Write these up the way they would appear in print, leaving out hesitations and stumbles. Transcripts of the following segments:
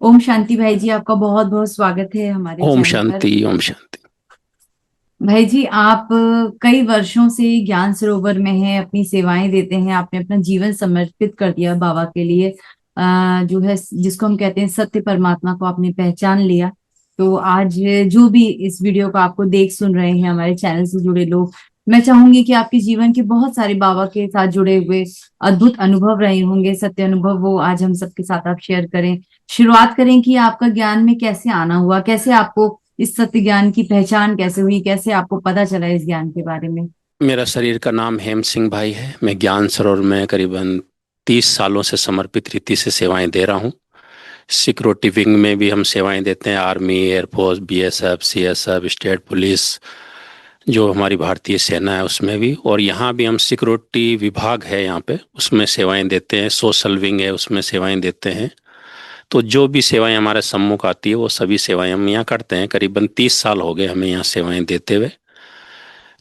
ओम शांति भाई जी, आपका बहुत बहुत स्वागत है हमारे ओम चैनल पर। शांति ओम शांति। भाई जी, आप कई वर्षों से ज्ञान सरोवर में हैं, अपनी सेवाएं देते हैं। आपने अपना जीवन समर्पित कर दिया बाबा के लिए। जो है, जिसको हम कहते हैं सत्य परमात्मा को आपने पहचान लिया। तो आज जो भी इस वीडियो को आपको देख सुन रहे हैं, हमारे चैनल से जुड़े लोग, मैं चाहूंगी कि आपके जीवन के बहुत सारे बाबा के साथ जुड़े हुए अद्भुत अनुभव रहे होंगे, सत्य अनुभव, वो आज हम सबके साथ आप शेयर करें। शुरुआत करें कि आपका ज्ञान में कैसे आना हुआ, कैसे आपको इस सत्य ज्ञान की पहचान कैसे हुई, कैसे आपको पता चला इस ज्ञान के बारे में। मेरा शरीर का नाम हेम सिंह भाई है। मैं ज्ञान सरोवर में करीबन 30 सालों से समर्पित रीति से सेवाएं दे रहा हूँ। सिक्योरिटी विंग में भी हम सेवाएं देते हैं। Army, air force, BSF, CSF, state police, जो हमारी भारतीय सेना है उसमें भी। और यहाँ भी हम सिक्योरिटी विभाग है यहाँ पे, उसमें सेवाएं देते हैं। सोशल विंग है, उसमें सेवाएं देते हैं। तो जो भी सेवाएं हमारे सम्मुख आती है वो सभी सेवाएं हम यहाँ करते हैं। करीबन 30 साल हो गए हमें यहाँ सेवाएं देते हुए।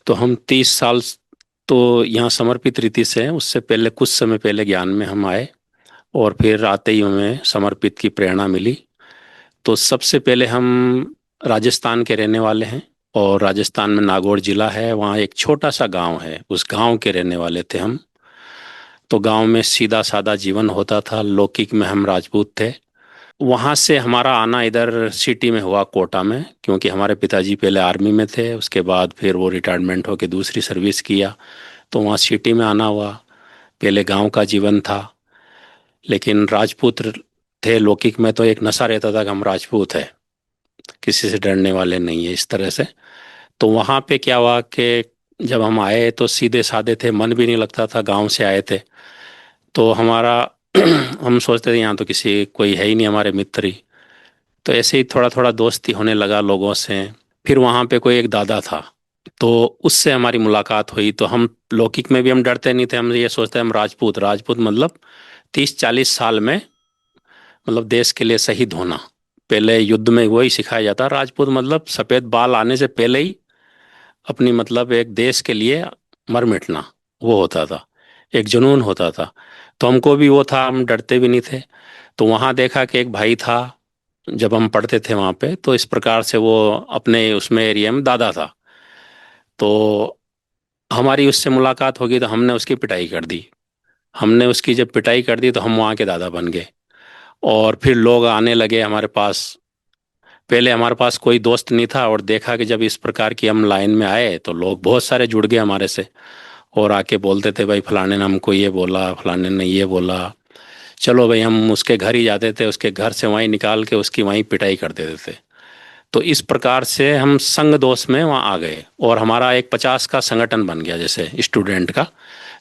तो हम 30 साल तो यहाँ समर्पित रीति से हैं। उससे पहले कुछ समय पहले ज्ञान में हम आए और फिर आते ही हमें समर्पित की प्रेरणा मिली। तो सबसे पहले हम राजस्थान के रहने वाले हैं। और राजस्थान में नागौर जिला है, वहाँ एक छोटा सा गांव है, उस गांव के रहने वाले थे हम। तो गांव में सीधा सादा जीवन होता था। लौकिक में हम राजपूत थे। वहाँ से हमारा आना इधर सिटी में हुआ, कोटा में, क्योंकि हमारे पिताजी पहले आर्मी में थे, उसके बाद फिर वो रिटायरमेंट होकर दूसरी सर्विस किया। तो वहाँ सिटी में आना हुआ। पहले गांव का जीवन था, लेकिन राजपूत थे। लौकिक में तो एक नशा रहता था कि हम राजपूत है, किसी से डरने वाले नहीं है, इस तरह से। तो वहाँ पे क्या हुआ कि जब हम आए तो सीधे साधे थे, मन भी नहीं लगता था, गांव से आए थे। तो हमारा हम सोचते थे यहाँ तो किसी कोई है ही नहीं, हमारे मित्र ही। तो ऐसे ही थोड़ा थोड़ा दोस्ती होने लगा लोगों से। फिर वहाँ पे कोई एक दादा था, तो उससे हमारी मुलाकात हुई। तो हम लौकिक में भी हम डरते नहीं थे। हम ये सोचते हम राजपूत, राजपूत मतलब 30-40 साल में, मतलब देश के लिए शहीद होना। पहले युद्ध में वही सिखाया जाता, राजपूत मतलब सफ़ेद बाल आने से पहले ही अपनी, मतलब एक देश के लिए मर मिटना, वो होता था, एक जुनून होता था। तो हमको भी वो था, हम डरते भी नहीं थे। तो वहाँ देखा कि एक भाई था, जब हम पढ़ते थे वहाँ पे, तो इस प्रकार से वो अपने उसमें एरिया में दादा था। तो हमारी उससे मुलाकात होगी तो हमने उसकी पिटाई कर दी। हमने उसकी जब पिटाई कर दी तो हम वहाँ के दादा बन गए। और फिर लोग आने लगे हमारे पास। पहले हमारे पास कोई दोस्त नहीं था, और देखा कि जब इस प्रकार की हम लाइन में आए तो लोग बहुत सारे जुड़ गए हमारे से। और आके बोलते थे भाई फलाने ने हमको ये बोला, फलाने ने ये बोला। चलो भाई, हम उसके घर ही जाते थे, उसके घर से वहीं निकाल के उसकी वहीं पिटाई कर देते थे। तो इस प्रकार से हम संग दोष में वहाँ आ गए, और हमारा एक 50 का संगठन बन गया, जैसे स्टूडेंट का।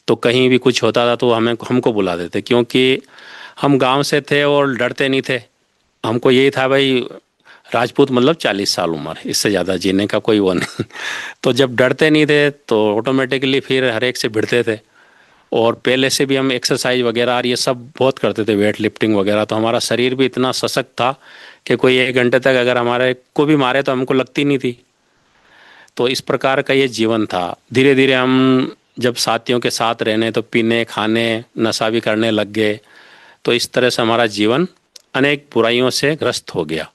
तो कहीं भी कुछ होता था तो हमें हमको बुला देते, क्योंकि हम गांव से थे और डरते नहीं थे। हमको यही था भाई, राजपूत मतलब 40 साल उम्र, इससे ज़्यादा जीने का कोई वो नहीं। तो जब डरते नहीं थे तो ऑटोमेटिकली फिर हर एक से भिड़ते थे। और पहले से भी हम एक्सरसाइज वगैरह और ये सब बहुत करते थे, वेट लिफ्टिंग वगैरह। तो हमारा शरीर भी इतना सशक्त था कि कोई 1 घंटे तक अगर हमारे को भी मारे तो हमको लगती नहीं थी। तो इस प्रकार का ये जीवन था। धीरे धीरे हम जब साथियों के साथ रहने तो पीने खाने नशा भी करने लग गए। तो इस तरह से हमारा जीवन अनेक बुराइयों से ग्रस्त हो गया।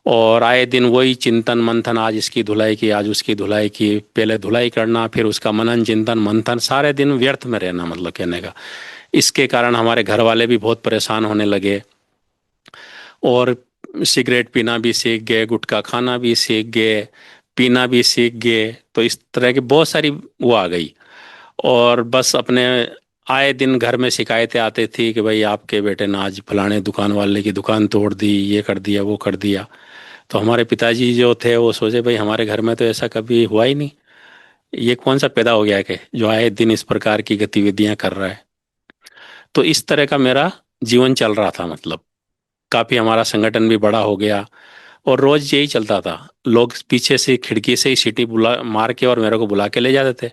और आए दिन वही चिंतन मंथन, आज इसकी धुलाई की, आज उसकी धुलाई की, पहले धुलाई करना, फिर उसका मनन चिंतन मंथन, सारे दिन व्यर्थ में रहना, मतलब कहने का। इसके कारण हमारे घर वाले भी बहुत परेशान होने लगे। और सिगरेट पीना भी सीख गए, गुटखा खाना भी सीख गए, पीना भी सीख गए। तो इस तरह की बहुत सारी वो आ गई। और बस अपने आए दिन घर में शिकायतें आती थी कि भाई आपके बेटे ने आज फलाने दुकान वाले की दुकान तोड़ दी, ये कर दिया, वो कर दिया। तो हमारे पिताजी जो थे वो सोचे भाई हमारे घर में तो ऐसा कभी हुआ ही नहीं, ये कौन सा पैदा हो गया कि जो आए दिन इस प्रकार की गतिविधियां कर रहा है। तो इस तरह का मेरा जीवन चल रहा था। मतलब काफ़ी हमारा संगठन भी बड़ा हो गया। और रोज़ यही चलता था, लोग पीछे से खिड़की से ही सीटी बुला मार के और मेरे को बुला के ले जाते थे।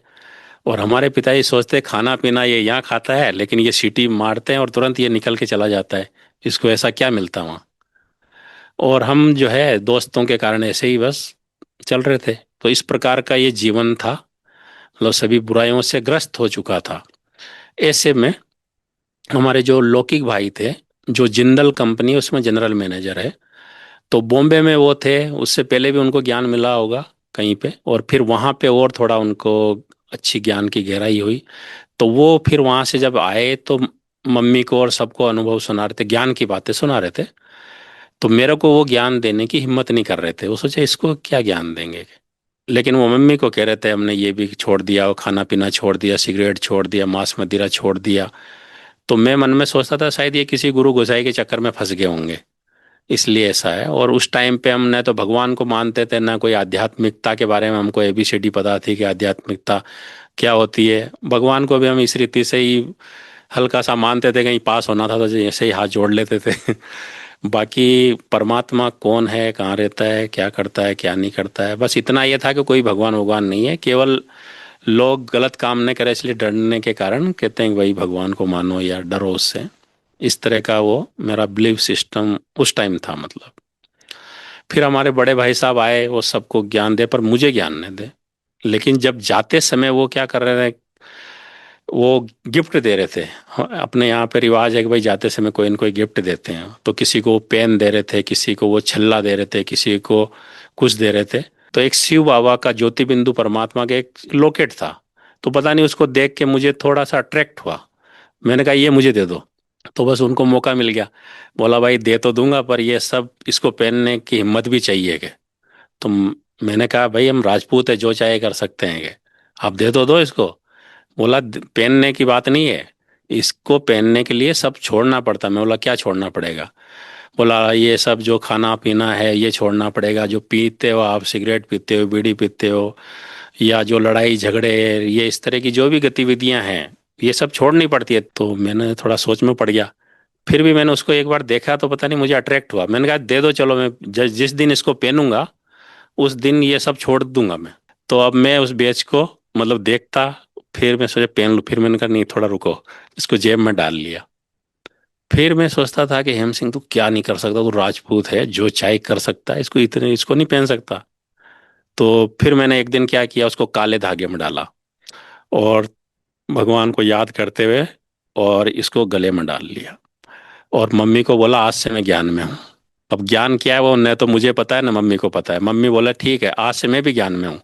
और हमारे पिताजी सोचते खाना पीना ये यहाँ खाता है, लेकिन ये सीटी मारते हैं और तुरंत ये निकल के चला जाता है, इसको ऐसा क्या मिलता वहाँ। और हम जो है दोस्तों के कारण ऐसे ही बस चल रहे थे। तो इस प्रकार का ये जीवन था, मतलब सभी बुराइयों से ग्रस्त हो चुका था। ऐसे में हमारे जो लौकिक भाई थे, जो जिंदल कंपनी है उसमें जनरल मैनेजर है। तो बॉम्बे में वो थे, उससे पहले भी उनको ज्ञान मिला होगा कहीं पे, और फिर वहाँ पे और थोड़ा उनको अच्छी ज्ञान की गहराई हुई। तो वो फिर वहाँ से जब आए तो मम्मी को और सबको अनुभव सुना रहे थे, ज्ञान की बातें सुना रहे थे। तो मेरे को वो ज्ञान देने की हिम्मत नहीं कर रहे थे, वो सोचे इसको क्या ज्ञान देंगे। लेकिन वो मम्मी को कह रहे थे हमने ये भी छोड़ दिया, वो खाना पीना छोड़ दिया, सिगरेट छोड़ दिया, मांस मदिरा छोड़ दिया। तो मैं मन में सोचता था शायद ये किसी गुरु गोसाई के चक्कर में फंस गए होंगे, इसलिए ऐसा है। और उस टाइम पे हम न तो भगवान को मानते थे, ना कोई आध्यात्मिकता के बारे में हमको एबीसीडी पता थी कि आध्यात्मिकता क्या होती है। भगवान को भी हम इस रीति से ही हल्का सा मानते थे, कहीं पास होना था तो जैसे ही हाथ जोड़ लेते थे। बाकी परमात्मा कौन है, कहाँ रहता है, क्या करता है, क्या नहीं करता है, बस इतना ये था कि कोई भगवान भगवान नहीं है। केवल लोग गलत काम नहीं करे इसलिए डरने के कारण कहते हैं कि भाई भगवान को मानो या डरो उससे। इस तरह का वो मेरा बिलीफ सिस्टम उस टाइम था मतलब। फिर हमारे बड़े भाई साहब आए, वो सबको ज्ञान दे पर मुझे ज्ञान नहीं दे। लेकिन जब जाते समय वो क्या कर रहे थे, वो गिफ्ट दे रहे थे। हाँ, अपने यहाँ पे रिवाज है कि भाई जाते समय कोई न कोई गिफ्ट देते हैं, तो किसी को वो पेन दे रहे थे, किसी को वो छल्ला दे रहे थे, किसी को कुछ दे रहे थे। तो एक शिव बाबा का ज्योति बिंदु परमात्मा का एक लॉकेट था। तो पता नहीं उसको देख के मुझे थोड़ा सा अट्रैक्ट हुआ। मैंने कहा ये मुझे दे दो। तो बस उनको मौका मिल गया। बोला भाई दे तो दूंगा पर ये सब इसको पहनने की हिम्मत भी चाहिए कि। तो मैंने कहा भाई हम राजपूत है, जो चाहे कर सकते हैं कि आप दे तो दो इसको। बोला पहनने की बात नहीं है, इसको पहनने के लिए सब छोड़ना पड़ता है। मैं बोला क्या छोड़ना पड़ेगा। बोला ये सब जो खाना पीना है ये छोड़ना पड़ेगा, जो पीते हो आप, सिगरेट पीते हो, बीड़ी पीते हो, या जो लड़ाई झगड़े, ये इस तरह की जो भी गतिविधियां हैं ये सब छोड़नी पड़ती है। तो मैंने थोड़ा सोच में पड़ गया। फिर भी मैंने उसको एक बार देखा तो पता नहीं मुझे अट्रैक्ट हुआ। मैंने कहा दे दो चलो, मैं जिस दिन इसको पहनूंगा उस दिन ये सब छोड़ दूंगा मैं। तो अब मैं उस बैच को मतलब देखता, फिर मैं सोचा पहन लूँ, फिर मैंने कहा नहीं थोड़ा रुको, इसको जेब में डाल लिया। फिर मैं सोचता था कि हेम सिंह तू क्या नहीं कर सकता, तू राजपूत है, जो चाहे कर सकता है, इसको इतने इसको नहीं पहन सकता। तो फिर मैंने एक दिन क्या किया, उसको काले धागे में डाला और भगवान को याद करते हुए और इसको गले में डाल लिया। और मम्मी को बोला आज से मैं ज्ञान में हूँ। अब ज्ञान क्या है वो न तो मुझे पता है न मम्मी को पता है। मम्मी बोला ठीक है आज से मैं भी ज्ञान में हूँ।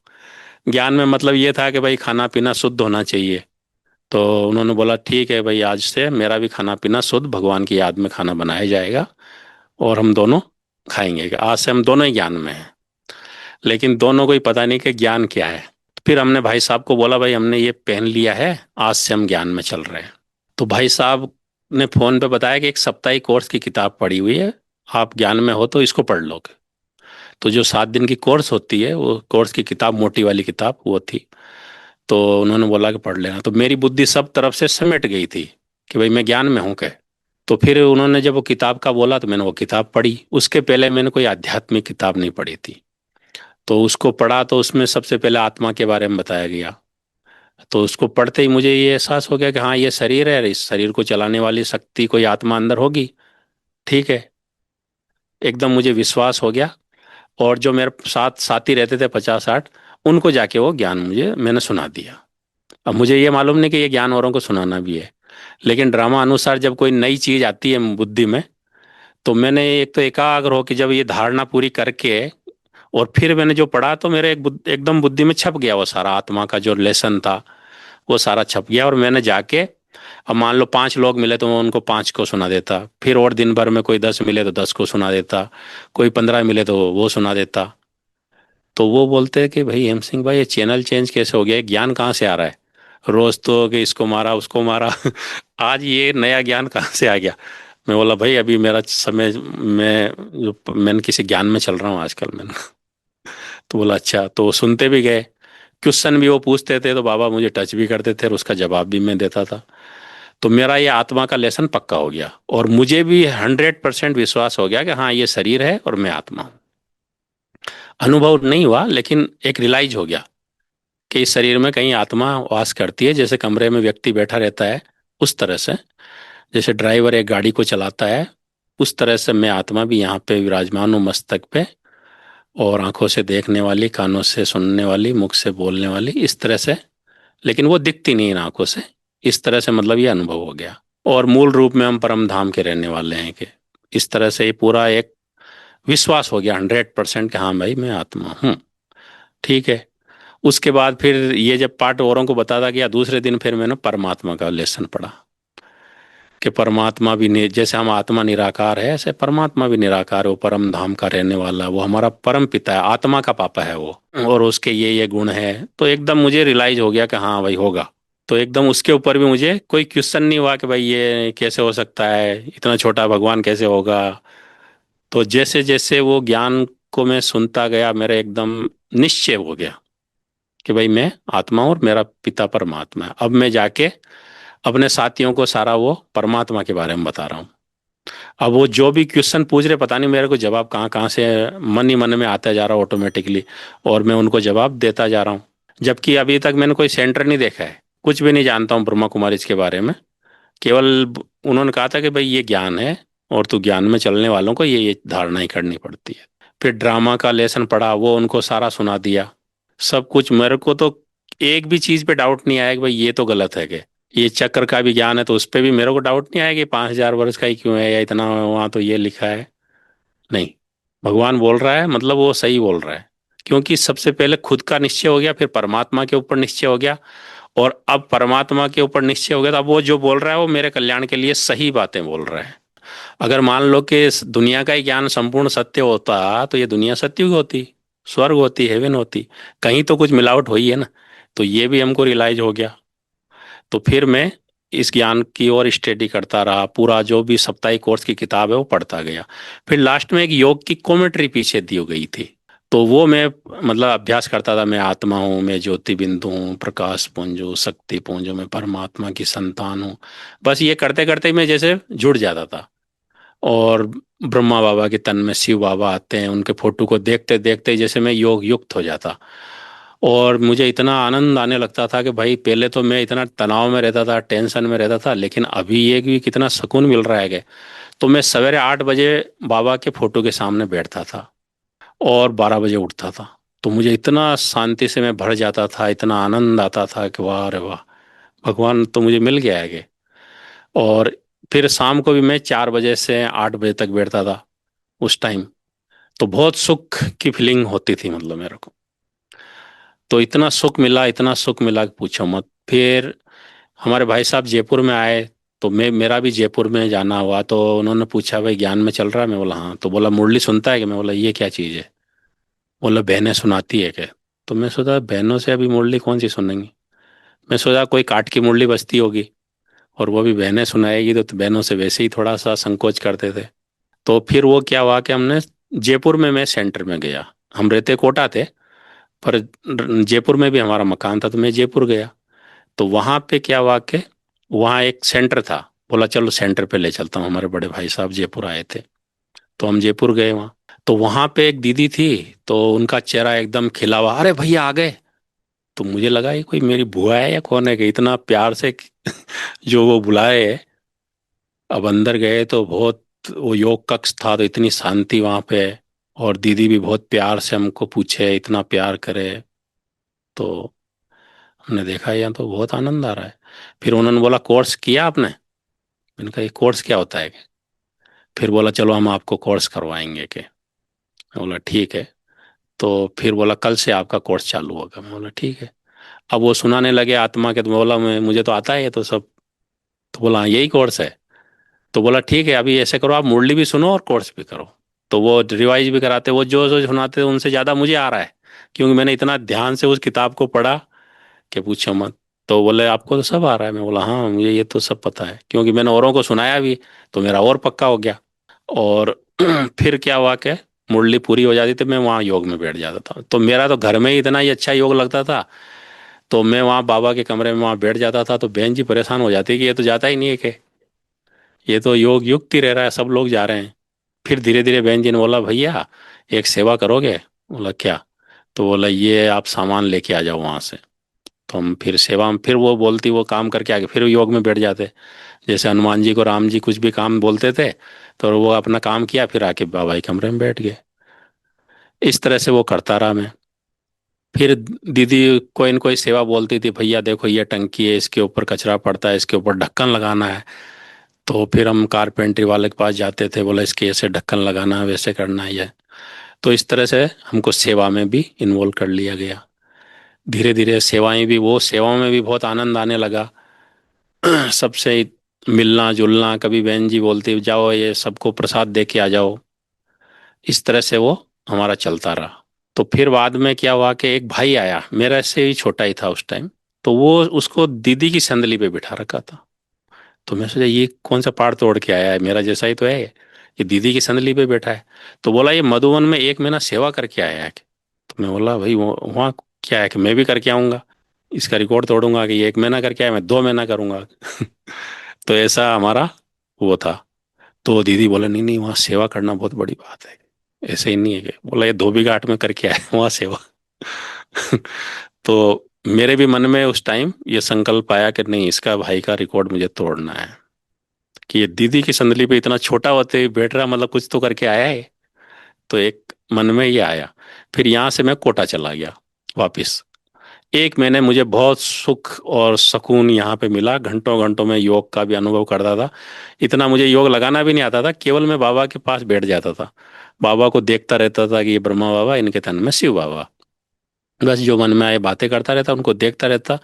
ज्ञान में मतलब ये था कि भाई खाना पीना शुद्ध होना चाहिए। तो उन्होंने बोला ठीक है भाई आज से मेरा भी खाना पीना शुद्ध भगवान की याद में खाना बनाया जाएगा और हम दोनों खाएंगे। आज से हम दोनों ही ज्ञान में हैं। लेकिन दोनों को ही पता नहीं कि ज्ञान क्या है। फिर हमने भाई साहब को बोला भाई हमने ये पहन लिया है, आज से हम ज्ञान में चल रहे हैं। तो भाई साहब ने फोन पे बताया कि एक साप्ताहिक कोर्स की किताब पड़ी हुई है, आप ज्ञान में हो तो इसको पढ़ लोगे। तो जो 7 दिन की कोर्स होती है वो कोर्स की किताब, मोटी वाली किताब वो थी। तो उन्होंने बोला कि पढ़ लेना। तो मेरी बुद्धि सब तरफ से समेट गई थी कि भाई मैं ज्ञान में हूँ क्या। तो फिर उन्होंने जब वो किताब का बोला तो मैंने वो किताब पढ़ी। उसके पहले मैंने कोई आध्यात्मिक किताब नहीं पढ़ी थी। तो उसको पढ़ा तो उसमें सबसे पहले आत्मा के बारे में बताया गया। तो उसको पढ़ते ही मुझे ये एहसास हो गया कि हाँ ये शरीर है, इस शरीर को चलाने वाली शक्ति कोई आत्मा अंदर होगी। ठीक है, एकदम मुझे विश्वास हो गया। और जो मेरे साथ साथी रहते थे 50-60, उनको जाके वो ज्ञान मुझे मैंने सुना दिया। अब मुझे ये मालूम नहीं कि ये ज्ञान औरों को सुनाना भी है। लेकिन ड्रामा अनुसार जब कोई नई चीज आती है बुद्धि में, तो मैंने एक तो एकाग्र हो कि जब ये धारणा पूरी करके और फिर मैंने जो पढ़ा तो मेरे एकदम बुद्धि में छप गया वो सारा आत्मा का जो लेसन था, वो सारा छप गया। और मैंने जाके अब मान लो 5 लोग मिले तो मैं उनको 5 को सुना देता, फिर और दिन भर में कोई 10 मिले तो 10 को सुना देता, कोई 15 मिले तो वो सुना देता। तो वो बोलते हैं कि भाई हेम सिंह भाई ये चैनल चेंज कैसे हो गया, ये ज्ञान कहाँ से आ रहा है। रोज तो कि इसको मारा उसको मारा। आज ये नया ज्ञान कहाँ से आ गया। मैं बोला भाई अभी मेरा समय, मैंने किसी ज्ञान में चल रहा हूँ आजकल मैंने। तो बोला अच्छा। तो वो सुनते भी गए, क्वेश्चन भी वो पूछते थे तो बाबा मुझे टच भी करते थे और उसका जवाब भी मैं देता था। तो मेरा ये आत्मा का लेसन पक्का हो गया और मुझे भी 100% विश्वास हो गया कि हाँ ये शरीर है और मैं आत्मा हूँ। अनुभव नहीं हुआ लेकिन एक रियलाइज हो गया कि इस शरीर में कहीं आत्मा वास करती है। जैसे कमरे में व्यक्ति बैठा रहता है उस तरह से, जैसे ड्राइवर एक गाड़ी को चलाता है, उस तरह से मैं आत्मा भी यहाँ पे विराजमान हूँ मस्तक पे। और आंखों से देखने वाली, कानों से सुनने वाली, मुख से बोलने वाली, इस तरह से। लेकिन वो दिखती नहीं इन आंखों से। इस तरह से मतलब ये अनुभव हो गया। और मूल रूप में हम परम धाम के रहने वाले हैं कि इस तरह से ये पूरा एक विश्वास हो गया 100% कि हाँ भाई मैं आत्मा हूँ। ठीक है। उसके बाद फिर ये जब पाठ औरों को बताता गया, दूसरे दिन फिर मैंने परमात्मा का लेसन पढ़ा कि परमात्मा भी जैसे हम आत्मा निराकार है, ऐसे परमात्मा भी निराकार है, वो परम धाम का रहने वाला है, वो हमारा परम पिता है, आत्मा का पापा है वो, और उसके ये गुण है। तो एकदम मुझे रियलाइज हो गया कि हाँ भाई होगा। तो एकदम उसके ऊपर भी मुझे कोई क्वेश्चन नहीं हुआ कि भाई ये कैसे हो सकता है, इतना छोटा भगवान कैसे होगा। तो जैसे जैसे वो ज्ञान को मैं सुनता गया, मेरा एकदम निश्चय हो गया कि भाई मैं आत्मा हूँ और मेरा पिता परमात्मा है। अब मैं जाके अपने साथियों को सारा वो परमात्मा के बारे में बता रहा हूँ। अब वो जो भी क्वेश्चन पूछ रहे, पता नहीं मेरे को जवाब कहाँ कहाँ से मन ही मन में आता जा रहा है ऑटोमेटिकली, और मैं उनको जवाब देता जा रहा हूँ। जबकि अभी तक मैंने कोई सेंटर नहीं देखा है, कुछ भी नहीं जानता हूँ ब्रह्मा कुमारी के बारे में। केवल उन्होंने कहा था कि भाई ये ज्ञान है, और तू ज्ञान में चलने वालों को ये धारणाएं करनी पड़ती है। फिर ड्रामा का लेसन पढ़ा, वो उनको सारा सुना दिया सब कुछ। मेरे को तो एक भी चीज पे डाउट नहीं आया कि भाई ये तो गलत है, कि ये चक्र का भी ज्ञान है तो उस पे भी मेरे को डाउट नहीं आया कि 5,000 वर्ष का ही क्यों है, या इतना वहां तो ये लिखा है। नहीं, भगवान बोल रहा है मतलब वो सही बोल रहा है। क्योंकि सबसे पहले खुद का निश्चय हो गया, फिर परमात्मा के ऊपर निश्चय हो गया, और अब परमात्मा के ऊपर निश्चय हो गया, तो अब वो जो बोल रहा है वो मेरे कल्याण के लिए सही बातें बोल रहा है। अगर मान लो कि इस दुनिया का ही ज्ञान संपूर्ण सत्य होता तो ये दुनिया सत्युग होती, स्वर्ग होती, हेवन होती। कहीं तो कुछ मिलावट हुई है ना। तो ये भी हमको रियलाइज हो गया। तो फिर मैं इस ज्ञान की ओर स्टडी करता रहा, पूरा जो भी साप्ताहिक कोर्स की किताब है वो पढ़ता गया। फिर लास्ट में एक योग की कॉमेंट्री पीछे दी गई थी, तो वो मैं मतलब अभ्यास करता था। मैं आत्मा हूँ, मैं ज्योति बिंदु हूँ, प्रकाश पुंज हूँ, शक्ति पुंज हूँ, मैं परमात्मा की संतान हूँ। बस ये करते करते मैं जैसे जुड़ जाता था। और ब्रह्मा बाबा के तन में शिव बाबा आते हैं, उनके फोटो को देखते देखते जैसे मैं योग युक्त हो जाता। और मुझे इतना आनंद आने लगता था कि भाई पहले तो मैं इतना तनाव में रहता था, टेंशन में रहता था, लेकिन अभी ये भी कितना सुकून मिल रहा है कि तो मैं सवेरे 8 बजे बाबा के फोटो के सामने बैठता था और 12 बजे उठता था। तो मुझे इतना शांति से मैं भर जाता था, इतना आनंद आता था कि वाह रे वाह, भगवान तो मुझे मिल गया है कि। और फिर शाम को भी मैं 4 बजे से 8 बजे तक बैठता था उस टाइम। तो बहुत सुख की फीलिंग होती थी मतलब मेरे को। तो इतना सुख मिला, इतना सुख मिला कि पूछो मत। फिर हमारे भाई साहब जयपुर में आए, तो मैं मेरा भी जयपुर में जाना हुआ। तो उन्होंने पूछा भाई ज्ञान में चल रहा है, मैं बोला हाँ। तो बोला मुरली सुनता है कि, मैं बोला ये क्या चीज़ है। बोला बहनें सुनाती है क्या। तो मैं सोचा बहनों से अभी मुरली कौन सी सुनेंगी। मैं सोचा कोई काठ की मुरली बजती होगी, और वो भी बहनें सुनाएगी, तो बहनों से वैसे ही थोड़ा सा संकोच करते थे। तो फिर वो क्या हुआ कि हमने जयपुर में, मैं सेंटर में गया। हम रहते कोटा थे, पर जयपुर में भी हमारा मकान था, तो मैं जयपुर गया। तो वहाँ पे क्या हुआ कि वहाँ एक सेंटर था। बोला चलो सेंटर पे ले चलता हूँ, हमारे बड़े भाई साहब जयपुर आए थे। तो हम जयपुर गए वहाँ। तो वहाँ पे एक दीदी थी, तो उनका चेहरा एकदम खिला हुआ, अरे भैया आ गए। तो मुझे लगा ये कोई मेरी बुआ है या कौन है, कि इतना प्यार से जो वो बुलाए। अब अंदर गए तो बहुत, वो योग कक्ष था तो इतनी शांति वहाँ पे। और दीदी भी बहुत प्यार से हमको पूछे, इतना प्यार करे। तो हमने देखा यहाँ तो बहुत आनंद आ रहा है। फिर उन्होंने बोला कोर्स किया आपने। मैंने कहा ये कोर्स क्या होता है। फिर बोला चलो हम आपको कोर्स करवाएंगे के। मैं बोला ठीक है। तो फिर बोला कल से आपका कोर्स चालू होगा। मैं बोला ठीक है। अब वो सुनाने लगे आत्मा के, तो मैं बोला मैं मुझे तो आता है ये तो सब। तो बोला हाँ, यही कोर्स है। तो बोला ठीक है, अभी ऐसे करो आप मुरली भी सुनो और कोर्स भी करो। तो वो रिवाइज भी कराते, वो जो जो सुनाते उनसे ज़्यादा मुझे आ रहा है, क्योंकि मैंने इतना ध्यान से उस किताब को पढ़ा कि पूछो मत। तो बोले आपको तो सब आ रहा है। मैं बोला हाँ मुझे ये तो सब पता है, क्योंकि मैंने औरों को सुनाया भी, तो मेरा और पक्का हो गया। और फिर क्या हुआ कि मुरली पूरी हो जाती थी, मैं वहाँ योग में बैठ जाता था। तो मेरा तो घर में ही इतना ही अच्छा योग लगता था। तो मैं वहाँ बाबा के कमरे में वहाँ बैठ जाता था, तो बहन जी परेशान हो जाती कि ये तो जाता ही नहीं है, कि ये तो योग युक्त ही रह रहा है, सब लोग जा रहे हैं। फिर धीरे धीरे बहन जी ने बोला भैया एक सेवा करोगे। बोला क्या। तो बोला ये आप सामान लेके आ जाओ वहाँ से। तो हम फिर सेवा में, फिर वो बोलती, वो काम करके आके फिर योग में बैठ जाते। जैसे हनुमान जी को राम जी कुछ भी काम बोलते थे, तो वो अपना काम किया, फिर आके बाबा के कमरे में बैठ गए। इस तरह से वो करता रहा मैं। फिर दीदी कोई न कोई सेवा बोलती थी, भैया देखो ये टंकी है, इसके ऊपर कचरा पड़ता है, इसके ऊपर ढक्कन लगाना है। तो फिर हम कारपेंटरी वाले के पास जाते थे, बोला इसके ऐसे ढक्कन लगाना है, वैसे करना है ये। तो इस तरह से हमको सेवा में भी इन्वॉल्व कर लिया गया। धीरे धीरे सेवाएं भी, वो सेवाओं में भी बहुत आनंद आने लगा। सबसे मिलना जुलना, कभी बहन जी बोलती जाओ ये सबको प्रसाद दे के आ जाओ, इस तरह से वो हमारा चलता रहा। तो फिर बाद में क्या हुआ कि एक भाई आया, मेरा से ही छोटा ही था उस टाइम। तो वो, उसको दीदी की संदली पे बिठा रखा था। तो मैं सोचा ये कौन सा पहाड़ तोड़ के आया है, मेरा जैसा ही तो है ये दीदी की संदली पे बैठा है। तो बोला ये मधुवन में 1 महीना सेवा करके आया है। तो मैं बोला भाई वो वहाँ क्या है कि मैं भी करके आऊँगा, इसका रिकॉर्ड तोड़ूंगा कि ये 1 महीना करके आया, मैं 2 महीना करूँगा। तो ऐसा हमारा वो था। तो दीदी बोला नहीं नहीं, वहाँ सेवा करना बहुत बड़ी बात है, ऐसे ही नहीं है। बोला ये धोबी घाट में करके आया वहाँ सेवा। तो मेरे भी मन में उस टाइम ये संकल्प आया कि नहीं, इसका भाई का रिकॉर्ड मुझे तोड़ना है, कि ये दीदी की संदली पे इतना छोटा होते ही बैठ रहा, मतलब कुछ तो करके आया है। तो एक मन में ये आया। फिर यहाँ से मैं कोटा चला गया वापिस। 1 महीने मुझे बहुत सुख और सुकून यहाँ पे मिला, घंटों घंटों में योग का भी अनुभव करता था। इतना मुझे योग लगाना भी नहीं आता था, केवल मैं बाबा के पास बैठ जाता था, बाबा को देखता रहता था कि ये ब्रह्मा बाबा, इनके तन में शिव बाबा। बस जो मन में आए बातें करता रहता, उनको देखता रहता,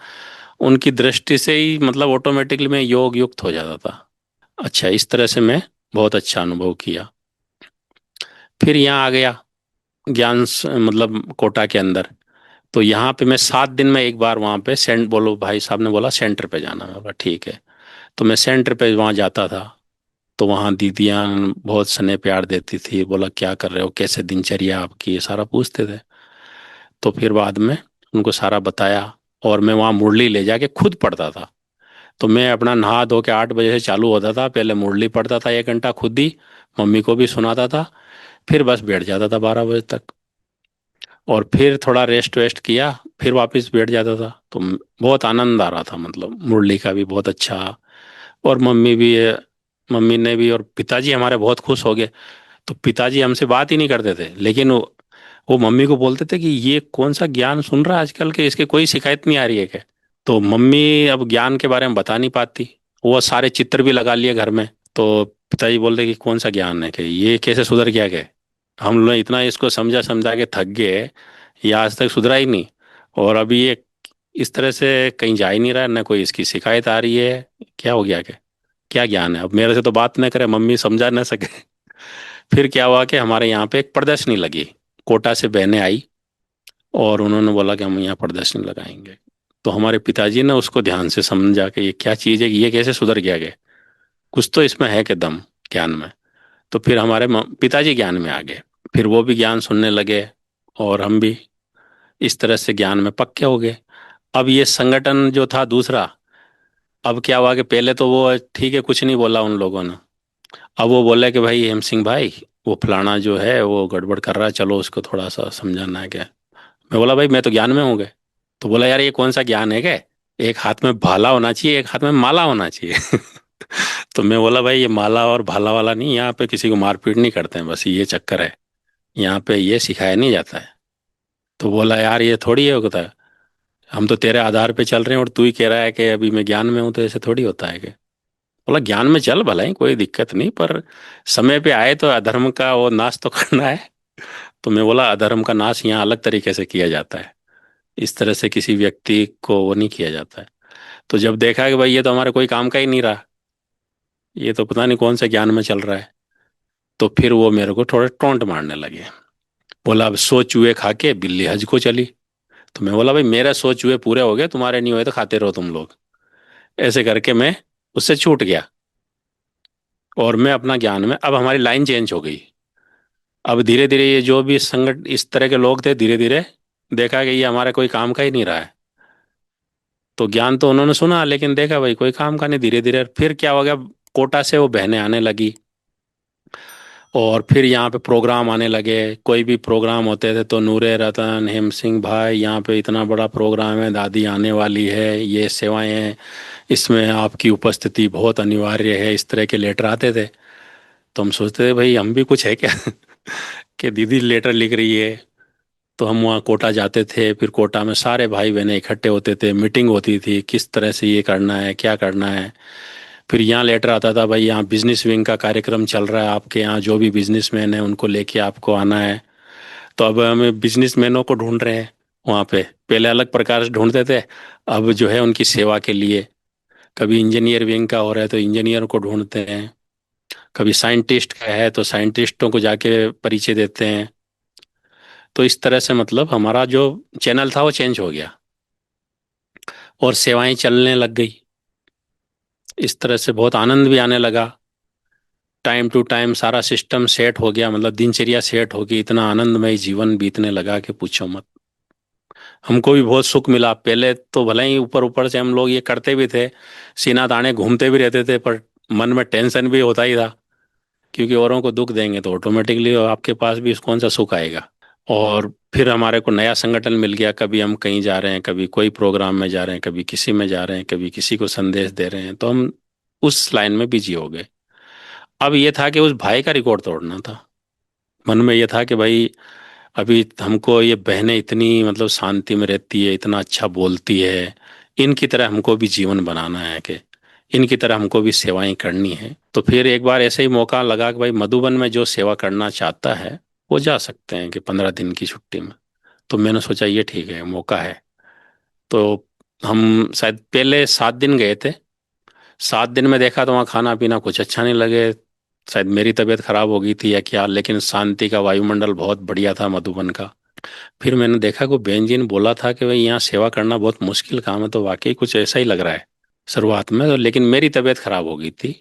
उनकी दृष्टि से ही मतलब ऑटोमेटिकली मैं योग युक्त हो जाता था। अच्छा, इस तरह से मैं बहुत अच्छा अनुभव किया। फिर यहाँ आ गया मतलब कोटा के अंदर। तो यहाँ पे मैं 7 दिन में एक बार वहाँ पे सेंट, बोलो भाई साहब ने बोला सेंटर पे जाना, मैं बोला ठीक है। तो मैं सेंटर पे वहाँ जाता था। तो वहाँ दीदियाँ बहुत स्नेह प्यार देती थी, बोला क्या कर रहे हो, कैसे दिनचर्या आपकी, ये सारा पूछते थे। तो फिर बाद में उनको सारा बताया। और मैं वहाँ मुरली ले जाके खुद पढ़ता था। तो मैं अपना नहा धो के 8 बजे से चालू होता था, पहले मुरली पढ़ता था 1 घंटा खुद ही, मम्मी को भी सुनाता था। फिर बस बैठ जाता था 12 बजे तक। और फिर थोड़ा रेस्ट वेस्ट किया, फिर वापस बैठ जाता था। तो बहुत आनंद आ रहा था, मतलब मुरली का भी बहुत अच्छा। और मम्मी भी, मम्मी ने भी, और पिताजी हमारे बहुत खुश हो गए। तो पिताजी हमसे बात ही नहीं करते थे, लेकिन वो मम्मी को बोलते थे कि ये कौन सा ज्ञान सुन रहा है आजकल के, इसके कोई शिकायत नहीं आ रही है क्या। तो मम्मी अब ज्ञान के बारे में बता नहीं पाती, वो सारे चित्र भी लगा लिए घर में। तो पिताजी बोलते कि कौन सा ज्ञान है, कि ये कैसे सुधर गया, क्या हम लोग इतना इसको समझा समझा के थक गए, ये आज तक सुधरा ही नहीं। और अभी ये इस तरह से कहीं जा ही नहीं रहा, न कोई इसकी शिकायत आ रही है, क्या हो गया, क्या क्या ज्ञान है, अब मेरे से तो बात न करे, मम्मी समझा न सके। फिर क्या हुआ कि हमारे यहाँ पे एक प्रदर्शनी लगी, कोटा से बहनें आई और उन्होंने बोला कि हम यहाँ प्रदर्शनी लगाएंगे। तो हमारे पिताजी ने उसको ध्यान से समझा कि ये क्या चीज़ है, कि ये कैसे सुधर गया, गया कुछ तो इसमें है कि दम ज्ञान में। तो फिर हमारे पिताजी ज्ञान में आ गए, फिर वो भी ज्ञान सुनने लगे, और हम भी इस तरह से ज्ञान में पक्के हो गए। अब ये संगठन जो था दूसरा, अब क्या हुआ कि पहले तो वो ठीक है कुछ नहीं बोला उन लोगों ने। अब वो बोले कि भाई हेम सिंह भाई, वो फलाना जो है वो गड़बड़ कर रहा है, चलो उसको थोड़ा सा समझाना है क्या। मैं बोला भाई मैं तो ज्ञान में हूँ गए। तो बोला यार ये कौन सा ज्ञान है क्या, एक हाथ में भाला होना चाहिए, एक हाथ में माला होना चाहिए। तो मैं बोला भाई ये माला और भाला वाला नहीं, यहाँ पे किसी को मारपीट नहीं करते हैं, बस ये चक्कर है, यहाँ पे ये सिखाया नहीं जाता है। तो बोला यार ये थोड़ी है होता है, हम तो तेरे आधार पे चल रहे हैं और तू ही कह रहा है कि अभी मैं ज्ञान में हूँ, तो ऐसे थोड़ी होता है कि। बोला ज्ञान में चल भला ही, कोई दिक्कत नहीं, पर समय पे आए तो अधर्म का वो नाश तो करना है। तो मैं बोला अधर्म का नाश यहाँ अलग तरीके से किया जाता है, इस तरह से किसी व्यक्ति को वो नहीं किया जाता है। तो जब देखा कि भाई ये तो हमारे कोई काम का ही नहीं रहा, ये तो पता नहीं कौन से ज्ञान में चल रहा है, तो फिर वो मेरे को थोड़े टोंट मारने लगे। बोला अब 100 चूहे खा के बिल्ली हज को चली। तो मैं बोला भाई मेरे 100 चूहे पूरे हो गए, तुम्हारे नहीं हुए तो खाते रहो तुम लोग। ऐसे करके मैं उससे छूट गया, और मैं अपना ज्ञान में, अब हमारी लाइन चेंज हो गई। अब धीरे धीरे ये जो भी संगठ इस तरह के लोग थे, धीरे धीरे देखा कि ये हमारे कोई काम का ही नहीं रहा है। तो ज्ञान तो उन्होंने सुना, लेकिन देखा भाई कोई काम का नहीं। धीरे धीरे फिर क्या हो गया, कोटा से वो बहनें आने लगी, और फिर यहाँ पे प्रोग्राम आने लगे। कोई भी प्रोग्राम होते थे तो नूरे रतन, हेम सिंह भाई यहाँ पे इतना बड़ा प्रोग्राम है, दादी आने वाली है, ये सेवाएं हैं, इसमें आपकी उपस्थिति बहुत अनिवार्य है, इस तरह के लेटर आते थे। तो हम सोचते थे भाई हम भी कुछ है क्या, कि दीदी लेटर लिख रही है। तो हम वहाँ कोटा जाते थे, फिर कोटा में सारे भाई बहनें इकट्ठे होते थे, मीटिंग होती थी किस तरह से ये करना है, क्या करना है। फिर यहाँ लेटर आता था, भाई यहाँ बिजनेस विंग का कार्यक्रम चल रहा है, आपके यहाँ जो भी बिजनेसमैन है उनको लेके आपको आना है। तो अब हमें बिजनेसमैनों को ढूंढ रहे हैं वहाँ पे। पहले अलग प्रकार से ढूंढते थे, अब जो है उनकी सेवा के लिए। कभी इंजीनियर विंग का हो रहा है तो इंजीनियर को ढूंढते हैं, कभी साइंटिस्ट का है तो साइंटिस्टों को जाके परिचय देते हैं। तो इस तरह से मतलब हमारा जो चैनल था वो चेंज हो गया और सेवाएं चलने लग गई। इस तरह से बहुत आनंद भी आने लगा। टाइम टू टाइम सारा सिस्टम सेट हो गया, मतलब दिनचर्या सेट हो गई, इतना आनंदमय जीवन बीतने लगा कि पूछो मत। हमको भी बहुत सुख मिला। पहले तो भले ही ऊपर ऊपर से हम लोग ये करते भी थे, सीना ताने घूमते भी रहते थे, पर मन में टेंशन भी होता ही था, क्योंकि औरों को दुख देंगे तो ऑटोमेटिकली आपके पास भी कौन सा सुख आएगा। और फिर हमारे को नया संगठन मिल गया, कभी हम कहीं जा रहे हैं, कभी कोई प्रोग्राम में जा रहे हैं, कभी किसी में जा रहे हैं, कभी किसी को संदेश दे रहे हैं, तो हम उस लाइन में बिजी हो गए। अब ये था कि उस भाई का रिकॉर्ड तोड़ना था। मन में ये था कि भाई अभी हमको ये बहनें इतनी मतलब शांति में रहती है, इतना अच्छा बोलती है, इनकी तरह हमको भी जीवन बनाना है, कि इनकी तरह हमको भी सेवाएं करनी है। तो फिर एक बार ऐसे ही मौका लगा कि भाई मधुबन में जो सेवा करना चाहता है वो जा सकते हैं कि 15 दिन की छुट्टी में। तो मैंने सोचा ये ठीक है, मौका है। तो हम शायद पहले 7 दिन गए थे। 7 दिन में देखा तो वहाँ खाना पीना कुछ अच्छा नहीं लगे। शायद मेरी तबीयत खराब हो गई थी या क्या, लेकिन शांति का वायुमंडल बहुत बढ़िया था मधुबन का। फिर मैंने देखा कि बेन जी ने बोला था कि भाई यहाँ सेवा करना बहुत मुश्किल काम है, तो वाकई कुछ ऐसा ही लग रहा है शुरुआत में। लेकिन मेरी तबीयत खराब हो गई थी।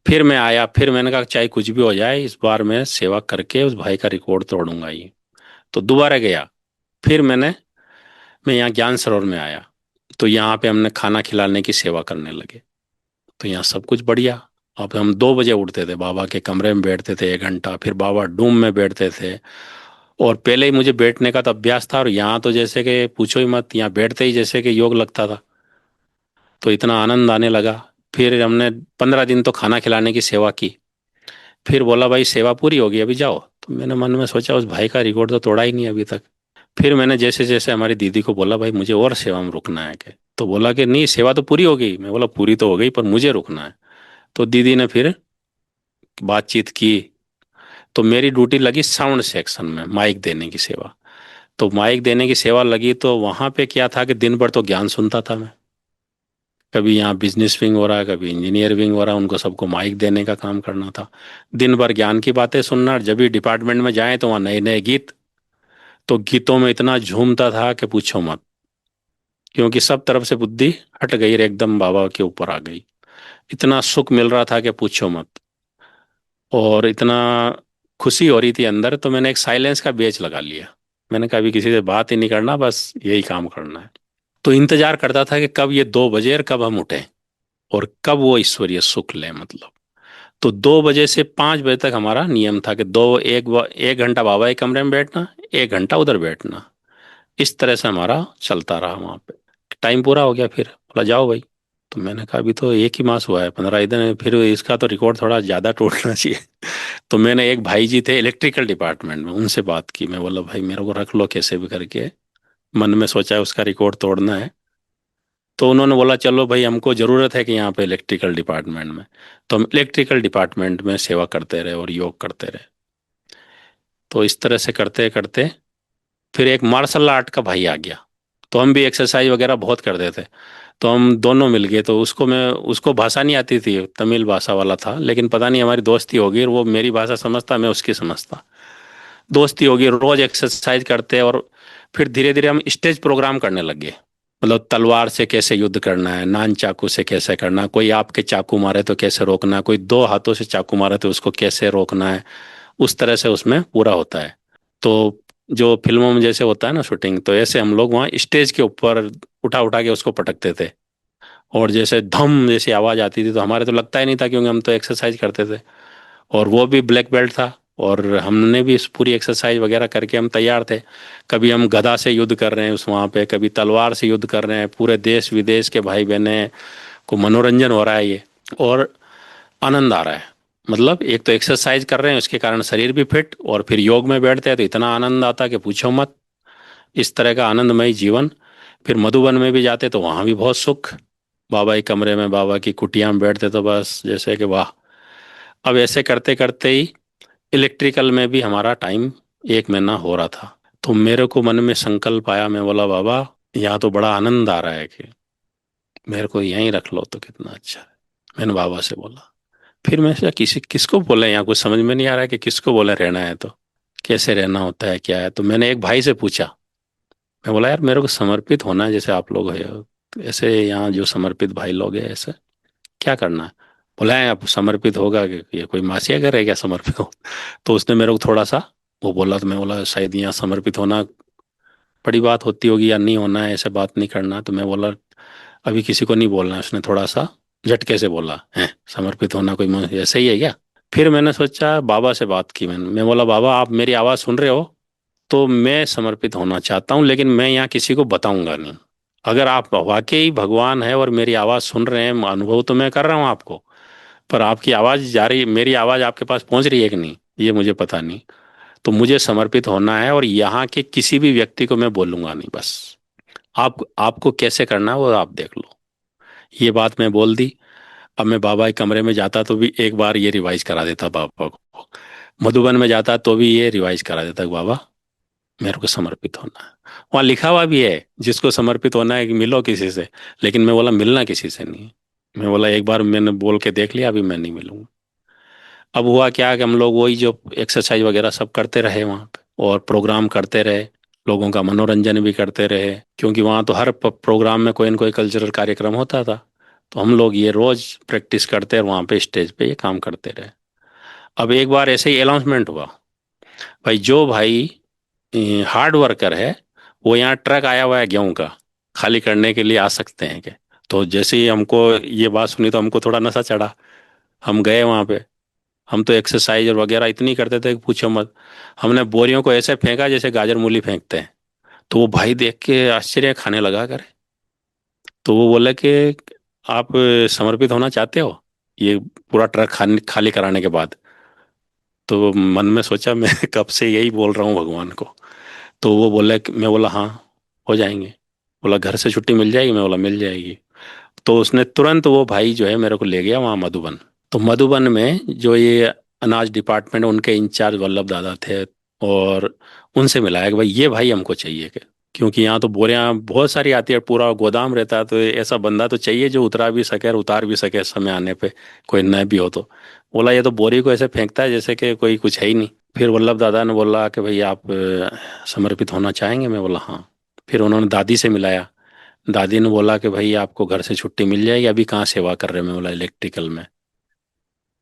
फिर मैं आया, फिर मैंने कहा चाहे कुछ भी हो जाए, इस बार मैं सेवा करके उस भाई का रिकॉर्ड तोड़ूंगा ही। तो दोबारा गया। फिर मैं यहाँ ज्ञान सरोवर में आया। तो यहाँ पे हमने खाना खिलाने की सेवा करने लगे। तो यहाँ सब कुछ बढ़िया। अब हम 2 बजे उठते थे, बाबा के कमरे में बैठते थे 1 घंटा, फिर बाबा डूम में बैठते थे। और पहले ही मुझे बैठने का तो अभ्यास था, और यहाँ तो जैसे कि पूछो ही मत, यहाँ बैठते ही जैसे कि योग लगता था। तो इतना आनंद आने लगा। फिर हमने 15 दिन तो खाना खिलाने की सेवा की। फिर बोला भाई सेवा पूरी होगी अभी जाओ। तो मैंने मन में सोचा उस भाई का रिकॉर्ड तो तोड़ा ही नहीं अभी तक। फिर मैंने जैसे जैसे हमारी दीदी को बोला भाई मुझे और सेवा में रुकना है क्या, तो बोला कि नहीं सेवा तो पूरी हो गई। मैं बोला पूरी तो हो गई पर मुझे रुकना है। तो दीदी ने फिर बातचीत की। तो मेरी ड्यूटी लगी साउंड सेक्शन में, माइक देने की सेवा। तो माइक देने की सेवा लगी, तो वहां पे क्या था कि दिन भर तो ज्ञान सुनता था मैं। कभी यहाँ बिजनेस विंग हो रहा है, कभी इंजीनियर विंग हो रहा है, उनको सबको माइक देने का काम करना था। दिन भर ज्ञान की बातें सुनना, और जब भी डिपार्टमेंट में जाए तो वहाँ नए नए गीत। तो गीतों में इतना झूमता था कि पूछो मत, क्योंकि सब तरफ से बुद्धि हट गई और एकदम बाबा के ऊपर आ गई। इतना सुख मिल रहा था कि पूछो मत। और इतना खुशी हो रही थी अंदर, तो मैंने एक साइलेंस का बेच लगा लिया। मैंने कहा अभी किसी से बात ही नहीं करना, बस यही काम करना है। तो इंतजार करता था कि कब ये 2 बजे और कब हम उठें और कब वो ईश्वरीय सुख लें, मतलब। तो 2 बजे से 5 बजे तक हमारा नियम था कि 1 घंटा बाबा के कमरे में बैठना, 1 घंटा उधर बैठना। इस तरह से हमारा चलता रहा वहाँ पे। टाइम पूरा हो गया, फिर बोला जाओ भाई। तो मैंने कहा अभी तो 1 ही मास हुआ है, 15 दिन है, फिर इसका तो रिकॉर्ड थोड़ा ज़्यादा तोड़ना चाहिए। तो मैंने एक भाई जी थे इलेक्ट्रिकल डिपार्टमेंट में, उनसे बात की। मैं बोला भाई मेरे को रख लो कैसे भी करके, मन में सोचा है उसका रिकॉर्ड तोड़ना है। तो उन्होंने बोला चलो भाई हमको ज़रूरत है कि यहाँ पे इलेक्ट्रिकल डिपार्टमेंट में। तो हम इलेक्ट्रिकल डिपार्टमेंट में सेवा करते रहे और योग करते रहे। तो इस तरह से करते करते फिर एक मार्शल आर्ट का भाई आ गया। तो हम भी एक्सरसाइज वगैरह बहुत करते थे। तो हम दोनों मिल गए। तो उसको भाषा नहीं आती थी, तमिल भाषा वाला था, लेकिन पता नहीं हमारी दोस्ती होगी और वो मेरी भाषा समझता, मैं उसकी समझता। दोस्ती होगी, रोज एक्सरसाइज करते। और फिर धीरे धीरे हम स्टेज प्रोग्राम करने लग गए। मतलब तलवार से कैसे युद्ध करना है, नान चाकू से कैसे करना है, कोई आपके चाकू मारे तो कैसे रोकना है, कोई 2 हाथों से चाकू मारे तो उसको कैसे रोकना है। उस तरह से उसमें पूरा होता है। तो जो फिल्मों में जैसे होता है ना शूटिंग, तो ऐसे हम लोग वहाँ स्टेज के ऊपर उठा उठा के उसको पटकते थे। और जैसे धम जैसी आवाज आती थी तो हमारे तो लगता ही नहीं था, क्योंकि हम तो एक्सरसाइज करते थे। और वो भी ब्लैक बेल्ट था। और हमने भी इस पूरी एक्सरसाइज वगैरह करके हम तैयार थे। कभी हम गदा से युद्ध कर रहे हैं उस वहाँ पे, कभी तलवार से युद्ध कर रहे हैं। पूरे देश विदेश के भाई बहने को मनोरंजन हो रहा है ये, और आनंद आ रहा है। मतलब एक तो एक्सरसाइज कर रहे हैं उसके कारण शरीर भी फिट, और फिर योग में बैठते हैं तो इतना आनंद आता कि पूछो मत। इस तरह का आनंदमय जीवन। फिर मधुबन में भी जाते तो वहाँ भी बहुत सुख, बाबा के कमरे में बाबा की कुटिया में बैठते तो बस जैसे कि वाह। अब ऐसे करते करते ही इलेक्ट्रिकल में भी हमारा टाइम 1 महीना हो रहा था। तो मेरे को मन में संकल्प आया, मैं बोला बाबा यहाँ तो बड़ा आनंद आ रहा है कि मेरे को यहीं रख लो तो कितना अच्छा है। मैंने बाबा से बोला। फिर मैं सोचा किसी किसको बोले, यहाँ कुछ समझ में नहीं आ रहा है कि किसको बोले रहना है तो कैसे रहना होता है क्या है। तो मैंने एक भाई से पूछा, मैं बोला यार मेरे को समर्पित होना है जैसे आप लोग है, तो ऐसे यहाँ जो समर्पित भाई लोग हैं ऐसे क्या करना है। बोला है आप समर्पित होगा कि ये कोई मासिया घर है क्या समर्पित हो। तो उसने मेरे को थोड़ा सा वो बोला, तो मैं बोला शायद यहाँ समर्पित होना बड़ी बात होती होगी या नहीं होना है, ऐसे बात नहीं करना। तो मैं बोला अभी किसी को नहीं बोलना है। उसने थोड़ा सा झटके से बोला है समर्पित होना कोई ऐसे ही है क्या। फिर मैंने सोचा बाबा से बात की, मैं बोला बाबा आप मेरी आवाज़ सुन रहे हो तो मैं समर्पित होना चाहता हूँ, लेकिन मैं यहाँ किसी को बताऊंगा नहीं। अगर आप वाकई भगवान है और मेरी आवाज़ सुन रहे हैं, अनुभव तो मैं कर रहा हूँ आपको, पर आपकी आवाज़ जा रही, मेरी आवाज़ आपके पास पहुँच रही है कि नहीं ये मुझे पता नहीं। तो मुझे समर्पित होना है और यहाँ के किसी भी व्यक्ति को मैं बोलूंगा नहीं, बस आप आपको कैसे करना है वो आप देख लो। ये बात मैं बोल दी। अब मैं बाबा के कमरे में जाता तो भी एक बार ये रिवाइज करा देता बाबा को, मधुबन में जाता तो भी ये रिवाइज करा देता कि बाबा मेरे को समर्पित होना है। वहाँ लिखा हुआ भी है जिसको समर्पित होना है कि मिलो किसी से, लेकिन मैं बोला मिलना किसी से नहीं। मैं बोला एक बार मैंने बोल के देख लिया, अभी मैं नहीं मिलूंगा। अब हुआ क्या कि हम लोग वही जो एक्सरसाइज वगैरह सब करते रहे वहाँ पे और प्रोग्राम करते रहे, लोगों का मनोरंजन भी करते रहे, क्योंकि वहाँ तो हर प्रोग्राम में कोई न कोई कल्चरल कार्यक्रम होता था। तो हम लोग ये रोज प्रैक्टिस करते और वहाँ पे स्टेज पे ये काम करते रहे। अब एक बार ऐसे ही अनाउंसमेंट हुआ, भाई जो भाई हार्ड वर्कर है वो यहाँ ट्रक आया हुआ है गेहूं का, खाली करने के लिए आ सकते हैं क्या। तो जैसे ही हमको ये बात सुनी तो हमको थोड़ा नशा चढ़ा। हम गए वहाँ पे। हम तो एक्सरसाइज और वगैरह इतनी करते थे कि पूछो मत। हमने बोरियों को ऐसे फेंका जैसे गाजर मूली फेंकते हैं। तो वो भाई देख के आश्चर्य खाने लगा करे। तो वो बोले कि आप समर्पित होना चाहते हो ये पूरा ट्रक खाली खाली कराने के बाद। तो मन में सोचा मैं कब से यही बोल रहा हूँ भगवान को। तो वो बोला कि मैं बोला हाँ हो जाएंगे। बोला घर से छुट्टी मिल जाएगी, मैं बोला मिल जाएगी। तो उसने तुरंत वो भाई जो है मेरे को ले गया वहाँ मधुबन। तो मधुबन में जो ये अनाज डिपार्टमेंट उनके इंचार्ज वल्लभ दादा थे, और उनसे मिलाया कि भाई ये भाई हमको चाहिए कि क्योंकि यहाँ तो बोरियां बहुत सारी आती है, पूरा गोदाम रहता है, तो ऐसा बंदा तो चाहिए जो उतरा भी सके और उतार भी सके समय आने पे, कोई न भी हो तो। बोला ये तो बोरी को ऐसे फेंकता है जैसे कि कोई कुछ है ही नहीं। फिर वल्लभ दादा ने बोला कि भाई आप समर्पित होना चाहेंगे, मैं बोला हाँ। फिर उन्होंने दादी से मिलाया। दादी ने बोला कि भाई आपको घर से छुट्टी मिल जाएगी, अभी कहाँ सेवा कर रहे हैं, मैं बोला इलेक्ट्रिकल में।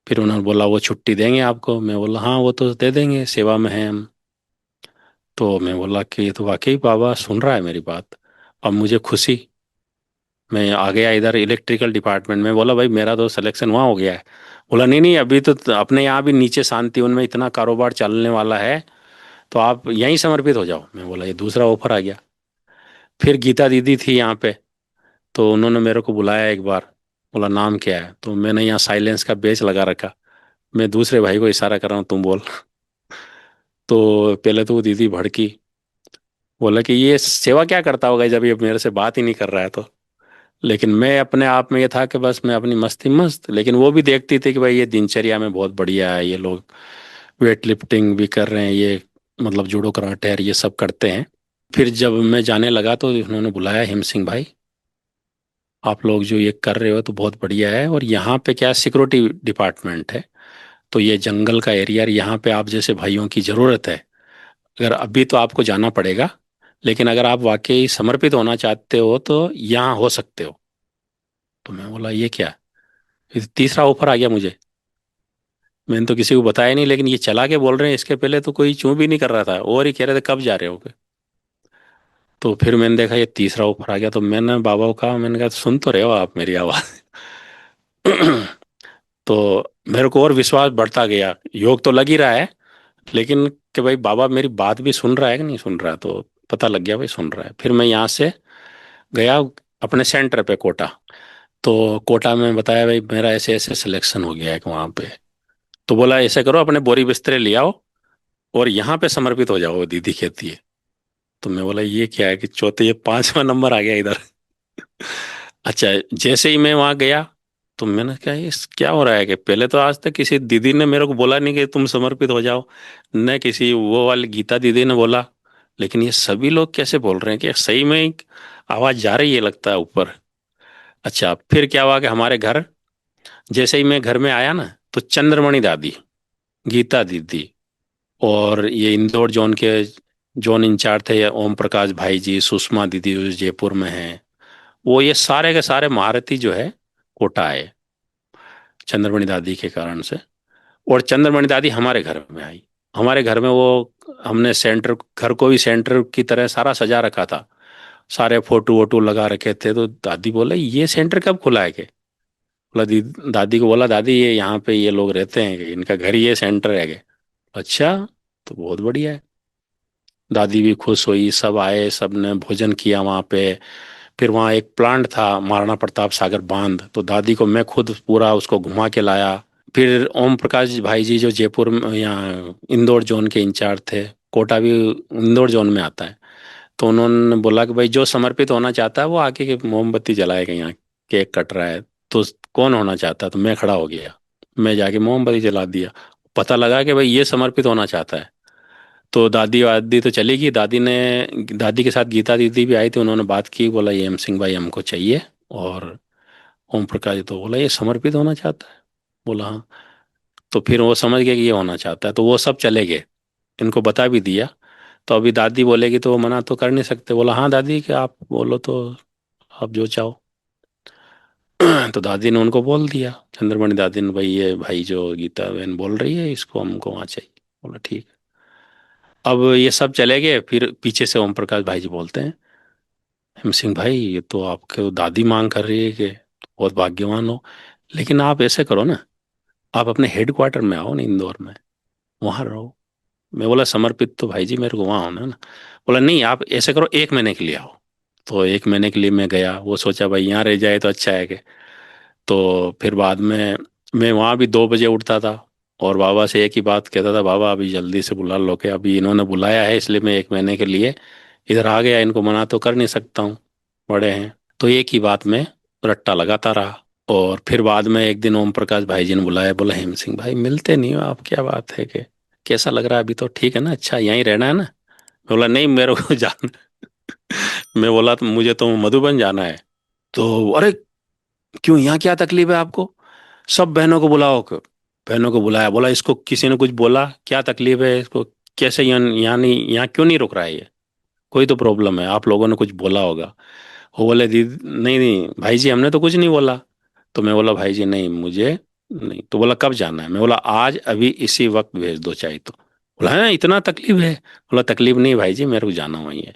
फिर उन्होंने बोला वो छुट्टी देंगे आपको, मैं बोला हाँ वो तो दे देंगे, सेवा में हैं हम। तो मैं बोला कि ये तो वाकई बाबा सुन रहा है मेरी बात। अब मुझे खुशी, मैं आ गया इधर इलेक्ट्रिकल डिपार्टमेंट में। बोला भाई मेरा तो सिलेक्शन वहाँ हो गया है। बोला नहीं नहीं अभी तो अपने यहाँ भी नीचे शांति उनमें इतना कारोबार चलने वाला है, तो आप यहीं समर्पित हो जाओ। मैं बोला ये दूसरा ऑफर आ गया। फिर गीता दीदी थी यहाँ पे, तो उन्होंने मेरे को बुलाया एक बार। बोला नाम क्या है, तो मैंने यहाँ साइलेंस का बेच लगा रखा। मैं दूसरे भाई को इशारा कर रहा हूँ तुम बोल। तो पहले तो वो दीदी भड़की, बोला कि ये सेवा क्या करता होगा जब ये मेरे से बात ही नहीं कर रहा है तो। लेकिन मैं अपने आप में ये था कि बस मैं अपनी मस्ती मस्त, लेकिन वो भी देखती थी कि भाई ये दिनचर्या में बहुत बढ़िया है, ये लोग वेट लिफ्टिंग भी कर रहे हैं, ये मतलब जूडो कराटे और ये सब करते हैं। फिर जब मैं जाने लगा तो उन्होंने बुलाया, हिम सिंह भाई आप लोग जो ये कर रहे हो तो बहुत बढ़िया है, और यहाँ पे क्या सिक्योरिटी डिपार्टमेंट है, तो ये जंगल का एरिया, यहाँ पे आप जैसे भाइयों की ज़रूरत है। अगर अभी तो आपको जाना पड़ेगा, लेकिन अगर आप वाकई समर्पित होना चाहते हो तो यहाँ हो सकते हो। तो मैं बोला ये क्या, ये तीसरा ऑफर आ गया मुझे। मैंने तो किसी को बताया नहीं, लेकिन ये चला के बोल रहे हैं, इसके पहले तो कोई चूं भी नहीं कर रहा था और ही कह रहे थे कब जा रहे हो। तो फिर मैंने देखा ये तीसरा ऑफर आ गया, तो मैंने बाबा को कहा, मैंने कहा सुन तो रहे हो आप मेरी आवाज़। तो मेरे को और विश्वास बढ़ता गया, योग तो लग ही रहा है, लेकिन कि भाई बाबा मेरी बात भी सुन रहा है कि नहीं सुन रहा है, तो पता लग गया भाई सुन रहा है। फिर मैं यहाँ से गया अपने सेंटर पे कोटा। तो कोटा में बताया भाई मेरा ऐसे ऐसे सिलेक्शन हो गया है कि वहाँ पे। तो बोला ऐसे करो अपने बोरी बिस्तरे ले आओ और यहाँ पे समर्पित हो जाओ, दीदी कहती है। तो मैं बोला ये क्या है कि चौथे ये 5वां नंबर आ गया इधर। अच्छा, जैसे ही मैं वहां गया तो मैंने कहा ये क्या हो रहा है, कि पहले तो आज तक किसी दीदी ने मेरे को बोला नहीं कि तुम समर्पित हो जाओ, न किसी वो वाली गीता दीदी ने बोला, लेकिन ये सभी लोग कैसे बोल रहे हैं कि सही में एक आवाज जा रही है लगता है ऊपर। अच्छा, फिर क्या हुआ कि हमारे घर, जैसे ही मैं घर में आया ना, तो चंद्रमणि दादी, गीता दीदी, और ये इंदौर जोन के जोन इंचार्ज थे ये ओम प्रकाश भाई जी, सुषमा दीदी जो जयपुर में है, वो ये सारे के सारे महारथी जो है कोटा आए चंद्रमणि दादी के कारण से। और चंद्रमणि दादी हमारे घर में आई। हमारे घर में वो, हमने सेंटर, घर को भी सेंटर की तरह सारा सजा रखा था, सारे फोटो वोटो लगा रखे थे। तो दादी बोले ये सेंटर कब खुला है के? बोला दादी को बोला, दादी ये यहाँ पे ये लोग रहते हैं कि इनका घर ये सेंटर है के? अच्छा, तो बहुत बढ़िया है। दादी भी खुश हुई, सब आए, सब ने भोजन किया वहाँ पे। फिर वहाँ एक प्लांट था, महाराणा प्रताप सागर बांध, तो दादी को मैं खुद पूरा उसको घुमा के लाया। फिर ओम प्रकाश भाई जी जो जयपुर में, यहाँ इंदौर जोन के इंचार्ज थे, कोटा भी इंदौर जोन में आता है, तो उन्होंने बोला कि भाई जो समर्पित होना चाहता है वो आके के मोमबत्ती जलाएगा, यहाँ केक कट रहा है। तो कौन होना चाहता है? तो मैं खड़ा हो गया, मैं जाके मोमबत्ती जला दिया। पता लगा कि भाई ये समर्पित होना चाहता है। तो दादी वादी तो चली गई, दादी के साथ गीता दीदी भी आई थी, उन्होंने बात की, बोला ये एम सिंह भाई हमको चाहिए। और ओम प्रकाश तो बोला ये समर्पित होना चाहता है। बोला हाँ। तो फिर वो समझ गए कि ये होना चाहता है, तो वो सब चले गए, इनको बता भी दिया। तो अभी दादी बोलेगी तो वो मना तो कर नहीं सकते। बोला हाँ दादी, कि आप बोलो तो, आप जो चाहो। तो दादी ने उनको बोल दिया, चंद्रमणि दादी ने, भाई ये भाई जो गीता बहन बोल रही है इसको हमको वहाँ चाहिए। बोला ठीक है। अब ये सब चले गए, फिर पीछे से ओम प्रकाश भाई जी बोलते हैं, हेम सिंह भाई ये तो आपके दादी मांग कर रही है कि बहुत भाग्यवान हो, लेकिन आप ऐसे करो ना, आप अपने हेड क्वार्टर में आओ ना इंदौर में, वहाँ रहो। मैं बोला समर्पित तो भाई जी मेरे को वहाँ होना है ना। बोला नहीं, आप ऐसे करो 1 महीने के लिए आओ। तो 1 महीने के लिए मैं गया, वो सोचा भाई यहाँ रह जाए तो अच्छा है कि। तो फिर बाद में मैं वहाँ भी 2 बजे उठता था, और बाबा से एक ही बात कहता था, बाबा अभी जल्दी से बुला लो, कि अभी इन्होंने बुलाया है इसलिए मैं 1 महीने के लिए इधर आ गया, इनको मना तो कर नहीं सकता हूँ, बड़े हैं। तो एक ही बात में रट्टा लगाता रहा। और फिर बाद में एक दिन ओम प्रकाश भाई जी ने बुलाया, बोला हेम सिंह भाई मिलते नहीं हो आप, क्या बात है कि कैसा लग रहा है अभी? तो ठीक है ना, अच्छा यहीं रहना है ना? मैं बोला नहीं मेरे को जाना। मैं बोला तो मुझे तो मधुबन जाना है। तो अरे क्यों, यहाँ क्या तकलीफ है आपको? सब बहनों को बुलाओ बहनों को बुलाया, बोला इसको किसी ने कुछ बोला, क्या तकलीफ है इसको, कैसे यहाँ यहाँ नहीं, यहाँ क्यों नहीं रुक रहा है ये? कोई तो प्रॉब्लम है, आप लोगों ने कुछ बोला होगा। वो बोले दीदी नहीं नहीं भाई जी हमने तो कुछ नहीं बोला। तो मैं बोला भाई जी नहीं मुझे नहीं। तो बोला कब जाना है? मैं बोला आज अभी इसी वक्त भेज दो चाहे तो। बोला है इतना तकलीफ है? बोला तकलीफ नहीं भाई जी, मेरे को जाना वही है।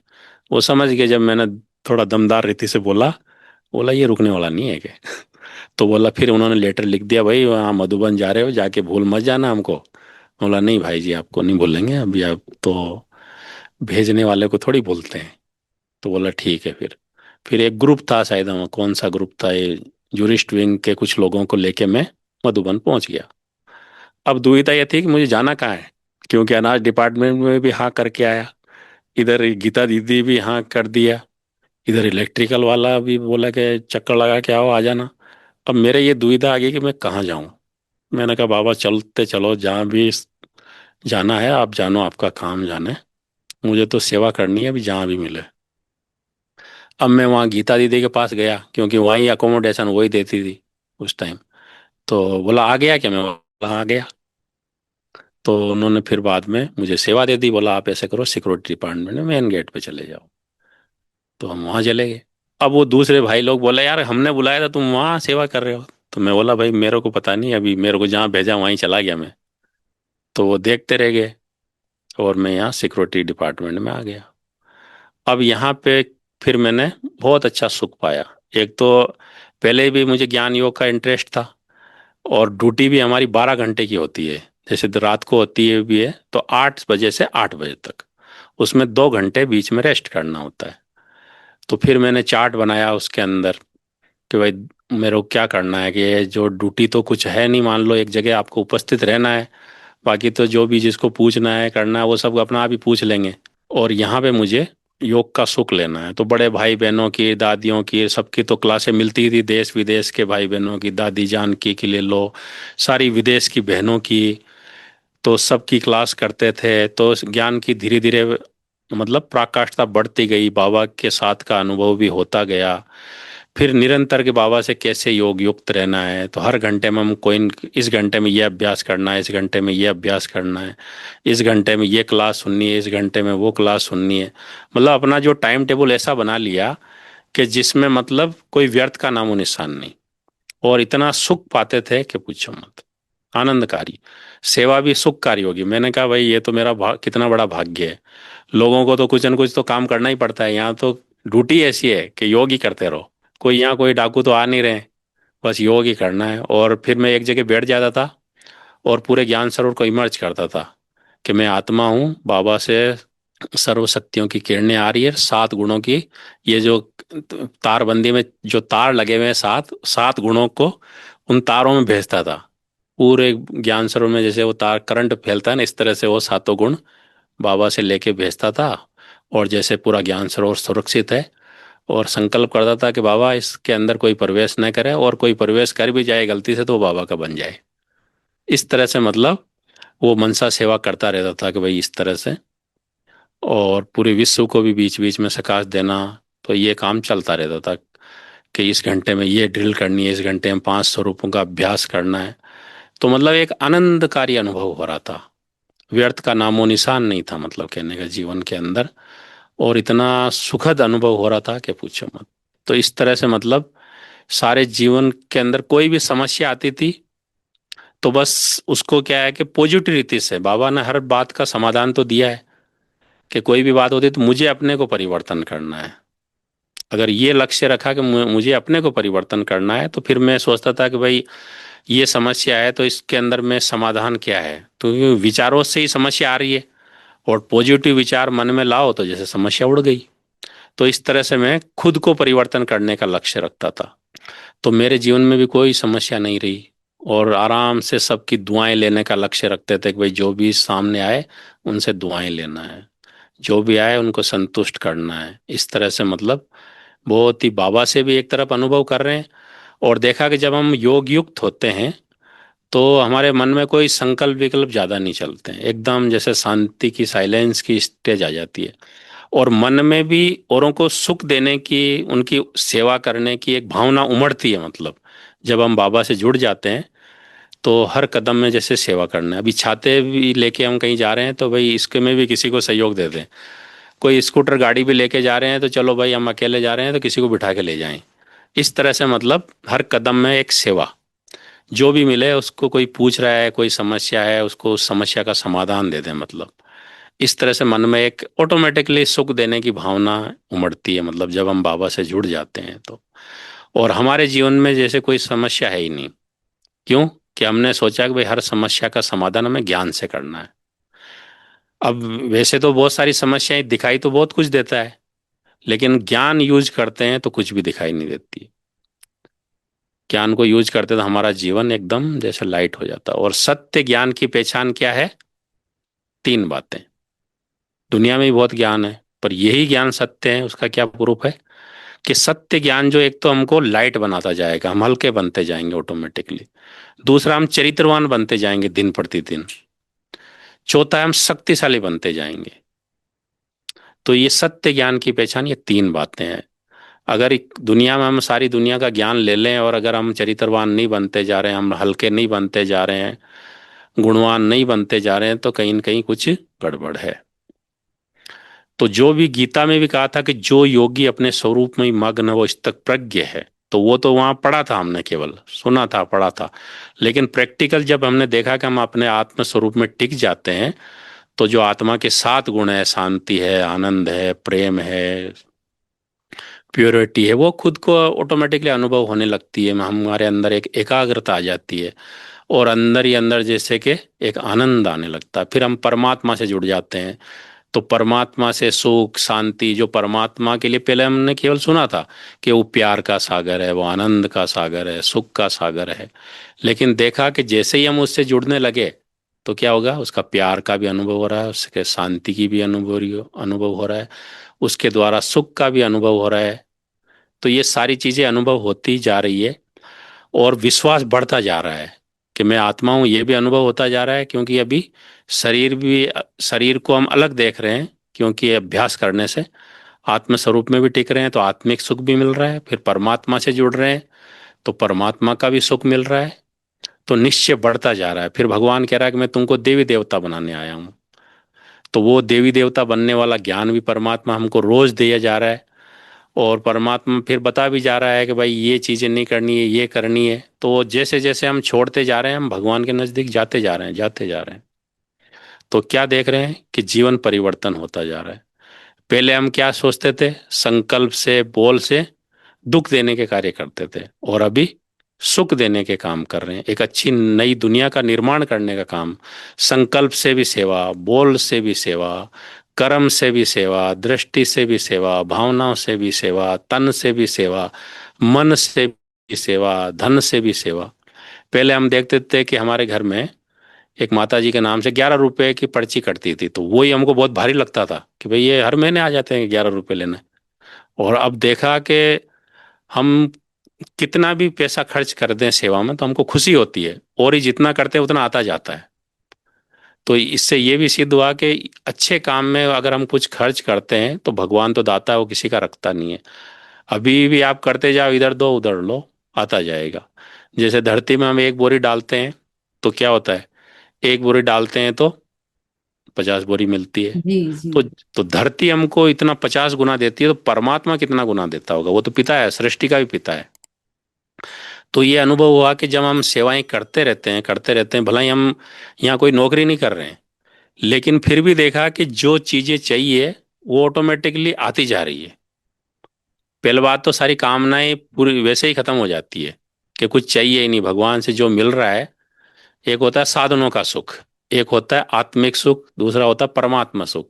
वो समझ गए जब मैंने थोड़ा दमदार रीति से बोला। बोला ये रुकने वाला नहीं है क्या? तो बोला, फिर उन्होंने लेटर लिख दिया, भाई वहाँ मधुबन जा रहे हो जाके भूल मत जाना हमको। बोला नहीं भाई जी आपको नहीं बोलेंगे अभी, आप तो भेजने वाले को थोड़ी बोलते हैं। तो बोला ठीक है। फिर एक ग्रुप था, शायद हम कौन सा ग्रुप था ये, जूरिस्ट विंग के कुछ लोगों को लेके मैं मधुबन पहुंच गया। अब दुविधा यह थी कि मुझे जाना कहाँ है, क्योंकि अनाज डिपार्टमेंट में भी हाँ करके आया, इधर गीता दीदी भी हाँ कर दिया, इधर इलेक्ट्रिकल वाला भी बोला कि चक्कर लगा के आओ आ जाना। अब मेरे ये दुविधा आ गई कि मैं कहाँ जाऊँ। मैंने कहा बाबा चलते चलो, जहाँ भी जाना है आप जानो, आपका काम जाने, मुझे तो सेवा करनी है अभी जहाँ भी मिले। अब मैं वहाँ गीता दीदी के पास गया, क्योंकि वहीं अकोमोडेशन वही देती थी उस टाइम। तो बोला आ गया क्या? मैं बोला आ गया। तो उन्होंने फिर बाद में मुझे सेवा दे दी, बोला आप ऐसे करो सिक्योरिटी डिपार्टमेंट में मेन गेट पे चले जाओ। तो हम वहाँ चले गए। अब वो दूसरे भाई लोग बोले यार हमने बुलाया था तुम वहाँ सेवा कर रहे हो। तो मैं बोला भाई मेरे को पता नहीं, अभी मेरे को जहाँ भेजा वहीं चला गया मैं। तो वो देखते रह गए, और मैं यहाँ सिक्योरिटी डिपार्टमेंट में आ गया। अब यहाँ पे फिर मैंने बहुत अच्छा सुख पाया। एक तो पहले भी मुझे ज्ञान योग का इंटरेस्ट था, और ड्यूटी भी हमारी 12 घंटे की होती है, जैसे तो रात को होती है भी है तो 8 बजे से 8 बजे तक, उसमें 2 घंटे बीच में रेस्ट करना होता है। तो फिर मैंने चार्ट बनाया उसके अंदर कि भाई मेरे को क्या करना है, कि ये जो ड्यूटी तो कुछ है नहीं, मान लो एक जगह आपको उपस्थित रहना है, बाकी तो जो भी जिसको पूछना है करना है वो सब अपना आप ही पूछ लेंगे। और यहाँ पे मुझे योग का सुख लेना है। तो बड़े भाई बहनों की, दादियों की, सबकी तो क्लासें मिलती थी, देश विदेश के भाई बहनों की, दादी जानकी की ले लो, सारी विदेश की बहनों की, तो सबकी क्लास करते थे। तो इस ज्ञान की धीरे धीरे मतलब पराकाष्ठता बढ़ती गई, बाबा के साथ का अनुभव भी होता गया। फिर निरंतर के बाबा से कैसे योग युक्त रहना है, तो हर घंटे में हम कोई, इस घंटे में ये अभ्यास करना है, इस घंटे में ये अभ्यास करना है, इस घंटे में ये क्लास सुननी है, इस घंटे में वो क्लास सुननी है। मतलब अपना जो टाइम टेबल ऐसा बना लिया कि जिसमें मतलब कोई व्यर्थ का नामो निशान नहीं। और इतना सुख पाते थे कि पूछो मत, आनंदकारी। सेवा भी सुखकारी होगी। मैंने कहा भाई ये तो मेरा कितना बड़ा भाग्य है। लोगों को तो कुछ न कुछ तो काम करना ही पड़ता है, यहाँ तो ड्यूटी ऐसी है कि योग ही करते रहो। कोई यहाँ कोई डाकू तो आ नहीं रहे, बस योग ही करना है। और फिर मैं एक जगह बैठ जाता था और पूरे ज्ञान सरोवर को इमर्ज करता था कि मैं आत्मा हूँ, बाबा से सर्व शक्तियों की किरणें आ रही है, 7 गुणों की, ये जो तारबंदी में जो तार लगे हुए हैं, 7 7 गुणों को उन तारों में भेजता था। पूरे ज्ञान सरोवर में जैसे वो तार करंट फैलता है ना, इस तरह से वो 7 गुण बाबा से लेके भेजता था। और जैसे पूरा ज्ञान सरोवर सुरक्षित है, और संकल्प करता था कि बाबा इसके अंदर कोई प्रवेश न करे, और कोई प्रवेश कर भी जाए गलती से तो वो बाबा का बन जाए। इस तरह से मतलब वो मनसा सेवा करता रहता था कि भाई इस तरह से, और पूरे विश्व को भी बीच बीच में प्रकाश देना। तो ये काम चलता रहता था कि इस घंटे में ये ड्रिल करनी है, इस घंटे में 5 स्वरूपों का अभ्यास करना है। तो मतलब एक आनंदकारी अनुभव हो रहा था, व्यर्थ का नामो निशान नहीं था, मतलब कहने का जीवन के अंदर। और इतना सुखद अनुभव हो रहा था कि पूछो मत। तो इस तरह से मतलब सारे जीवन के अंदर कोई भी समस्या आती थी तो बस उसको क्या है कि पॉजिटिव रीति से बाबा ने हर बात का समाधान तो दिया है कि कोई भी बात होती है तो मुझे अपने को परिवर्तन करना है। अगर ये लक्ष्य रखा कि मुझे अपने को परिवर्तन करना है, तो फिर मैं सोचता था कि भाई ये समस्या है तो इसके अंदर में समाधान क्या है। तो ये विचारों से ही समस्या आ रही है, और पॉजिटिव विचार मन में लाओ तो जैसे समस्या उड़ गई। तो इस तरह से मैं खुद को परिवर्तन करने का लक्ष्य रखता था। तो मेरे जीवन में भी कोई समस्या नहीं रही, और आराम से सबकी दुआएं लेने का लक्ष्य रखते थे कि भाई जो भी सामने आए उनसे दुआएं लेना है, जो भी आए उनको संतुष्ट करना है। इस तरह से मतलब बहुत ही बाबा से भी एक तरफ अनुभव कर रहे हैं, और देखा कि जब हम योग युक्त होते हैं तो हमारे मन में कोई संकल्प विकल्प ज़्यादा नहीं चलते हैं, एकदम जैसे शांति की, साइलेंस की स्टेज आ जाती है। और मन में भी औरों को सुख देने की, उनकी सेवा करने की एक भावना उमड़ती है। मतलब जब हम बाबा से जुड़ जाते हैं तो हर कदम में जैसे सेवा करना है। अभी छाते भी लेके हम कहीं जा रहे हैं तो भाई इसके में भी किसी को सहयोग दे दें। कोई स्कूटर गाड़ी भी लेके जा रहे हैं तो चलो भाई हम अकेले जा रहे हैं तो किसी को बिठा के ले जाएं। इस तरह से मतलब हर कदम में एक सेवा, जो भी मिले उसको, कोई पूछ रहा है कोई समस्या है उसको उस समस्या का समाधान दे दें। मतलब इस तरह से मन में एक ऑटोमेटिकली सुख देने की भावना उमड़ती है, मतलब जब हम बाबा से जुड़ जाते हैं तो। और हमारे जीवन में जैसे कोई समस्या है ही नहीं। क्यों? कि हमने सोचा कि भाई हर समस्या का समाधान हमें ज्ञान से करना है। अब वैसे तो बहुत सारी समस्याएं दिखाई तो बहुत कुछ देता है, लेकिन ज्ञान यूज करते हैं तो कुछ भी दिखाई नहीं देती। ज्ञान को यूज करते तो हमारा जीवन एकदम जैसे लाइट हो जाता। और सत्य ज्ञान की पहचान क्या है? 3 बातें। दुनिया में भी बहुत ज्ञान है, पर यही ज्ञान सत्य है, उसका क्या प्रूफ है? कि सत्य ज्ञान जो एक तो हमको लाइट बनाता जाएगा, हम हल्के बनते जाएंगे ऑटोमेटिकली। दूसरा, हम चरित्रवान बनते जाएंगे दिन प्रतिदिन। चौथा, हम शक्तिशाली बनते जाएंगे। तो ये सत्य ज्ञान की पहचान, ये 3 बातें हैं। अगर दुनिया में हम सारी दुनिया का ज्ञान ले लें और अगर हम चरित्रवान नहीं बनते जा रहे हैं, हम हल्के नहीं बनते जा रहे हैं, गुणवान नहीं बनते जा रहे हैं, तो कहीं न कहीं कुछ गड़बड़ है। तो जो भी गीता में भी कहा था कि जो योगी अपने स्वरूप में ही मग्न है वो तक प्रज्ञ है, तो वो तो वहां पढ़ा था, हमने केवल सुना था, पढ़ा था। लेकिन प्रैक्टिकल जब हमने देखा कि हम अपने आत्म स्वरूप में टिक जाते हैं, तो जो आत्मा के 7 गुण है, शांति है, आनंद है, प्रेम है, प्योरिटी है, वो खुद को ऑटोमेटिकली अनुभव होने लगती है। हमारे अंदर एक एकाग्रता आ जाती है, और अंदर ही अंदर जैसे कि एक आनंद आने लगता है। फिर हम परमात्मा से जुड़ जाते हैं। तो परमात्मा से सुख शांति, जो परमात्मा के लिए पहले हमने केवल सुना था कि वो प्यार का सागर है, वो आनंद का सागर है, सुख का सागर है। लेकिन देखा कि जैसे ही हम उससे जुड़ने लगे तो क्या होगा, उसका प्यार का भी अनुभव हो रहा है, उसके शांति की भी अनुभव हो रहा है, उसके द्वारा सुख का भी अनुभव हो रहा है। तो ये सारी चीजें अनुभव होती जा रही है, और विश्वास बढ़ता जा रहा है कि मैं आत्मा हूँ, ये भी अनुभव होता जा रहा है, क्योंकि अभी शरीर को हम अलग देख रहे हैं, क्योंकि ये अभ्यास करने से आत्म स्वरूप में भी टिक रहे हैं तो आत्मिक सुख भी मिल रहा है, फिर परमात्मा से जुड़ रहे हैं तो परमात्मा का भी सुख मिल रहा है। तो निश्चय बढ़ता जा रहा है। फिर भगवान कह रहा है कि मैं तुमको देवी देवता बनाने आया हूँ। तो वो देवी देवता बनने वाला ज्ञान भी परमात्मा हमको रोज दिया जा रहा है, और परमात्मा फिर बता भी जा रहा है कि भाई ये चीजें नहीं करनी है, ये करनी है। तो जैसे जैसे हम छोड़ते जा रहे हैं, हम भगवान के नजदीक जाते जा रहे हैं, जाते जा रहे हैं। तो क्या देख रहे हैं कि जीवन परिवर्तन होता जा रहा है। पहले हम क्या सोचते थे, संकल्प से, बोल से दुख देने के कार्य करते थे, और अभी सुख देने के काम कर रहे हैं, एक अच्छी नई दुनिया का निर्माण करने का काम। संकल्प से भी सेवा, बोल से भी सेवा, कर्म से भी सेवा, दृष्टि से भी सेवा, भावनाओं से भी सेवा, तन से भी सेवा, मन से भी सेवा, धन से भी सेवा। पहले हम देखते थे कि हमारे घर में एक माता जी के नाम से 11 रुपए की पर्ची कटती थी, तो वही हमको बहुत भारी लगता था कि भाई ये हर महीने आ जाते हैं 11 रुपए लेने। और अब देखा कि हम कितना भी पैसा खर्च कर दें सेवा में तो हमको खुशी होती है, और ही जितना करते हैं उतना आता जाता है। तो इससे ये भी सिद्ध हुआ कि अच्छे काम में अगर हम कुछ खर्च करते हैं तो भगवान तो दाता है, वो किसी का रखता नहीं है। अभी भी आप करते जाओ, इधर दो उधर लो, आता जाएगा। जैसे धरती में हम एक बोरी डालते हैं तो क्या होता है, एक बोरी डालते हैं तो 50 बोरी मिलती है। जी जी। तो तो धरती हमको इतना 50 गुना देती है, तो परमात्मा कितना गुना देता होगा, वो तो पिता है, सृष्टि का भी पिता है। तो ये अनुभव हुआ कि जब हम सेवाएं करते रहते हैं, भला ही हम यहाँ कोई नौकरी नहीं कर रहे हैं, लेकिन फिर भी देखा कि जो चीजें चाहिए वो ऑटोमेटिकली आती जा रही है। पहले बात तो सारी कामनाएं पूरी वैसे ही खत्म हो जाती है कि कुछ चाहिए ही नहीं, भगवान से जो मिल रहा है। एक होता है साधनों का सुख, एक होता है आत्मिक सुख, दूसरा होता है परमात्मा सुख।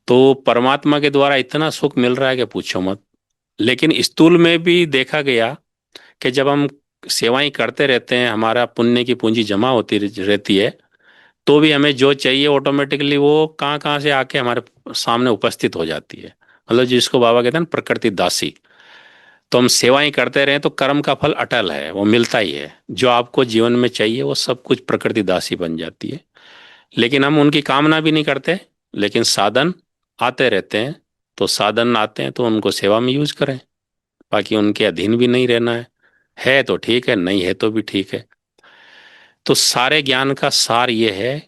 तो परमात्मा के द्वारा इतना सुख मिल रहा है कि पूछो मत। लेकिन स्थूल में भी देखा गया कि जब हम सेवाएं करते रहते हैं, हमारा पुण्य की पूंजी जमा होती रहती है, तो भी हमें जो चाहिए ऑटोमेटिकली वो कहाँ कहाँ से आके हमारे सामने उपस्थित हो जाती है। मतलब जिसको बाबा कहते हैं ना, प्रकृति दासी। तो हम सेवाएं करते रहें तो कर्म का फल अटल है, वो मिलता ही है। जो आपको जीवन में चाहिए वो सब कुछ प्रकृति दासी बन जाती है। लेकिन हम उनकी कामना भी नहीं करते, लेकिन साधन आते रहते हैं। तो साधन आते हैं तो उनको सेवा में यूज करें, बाकी उनके अधीन भी नहीं रहना है तो ठीक है, नहीं है तो भी ठीक है। तो सारे ज्ञान का सार ये है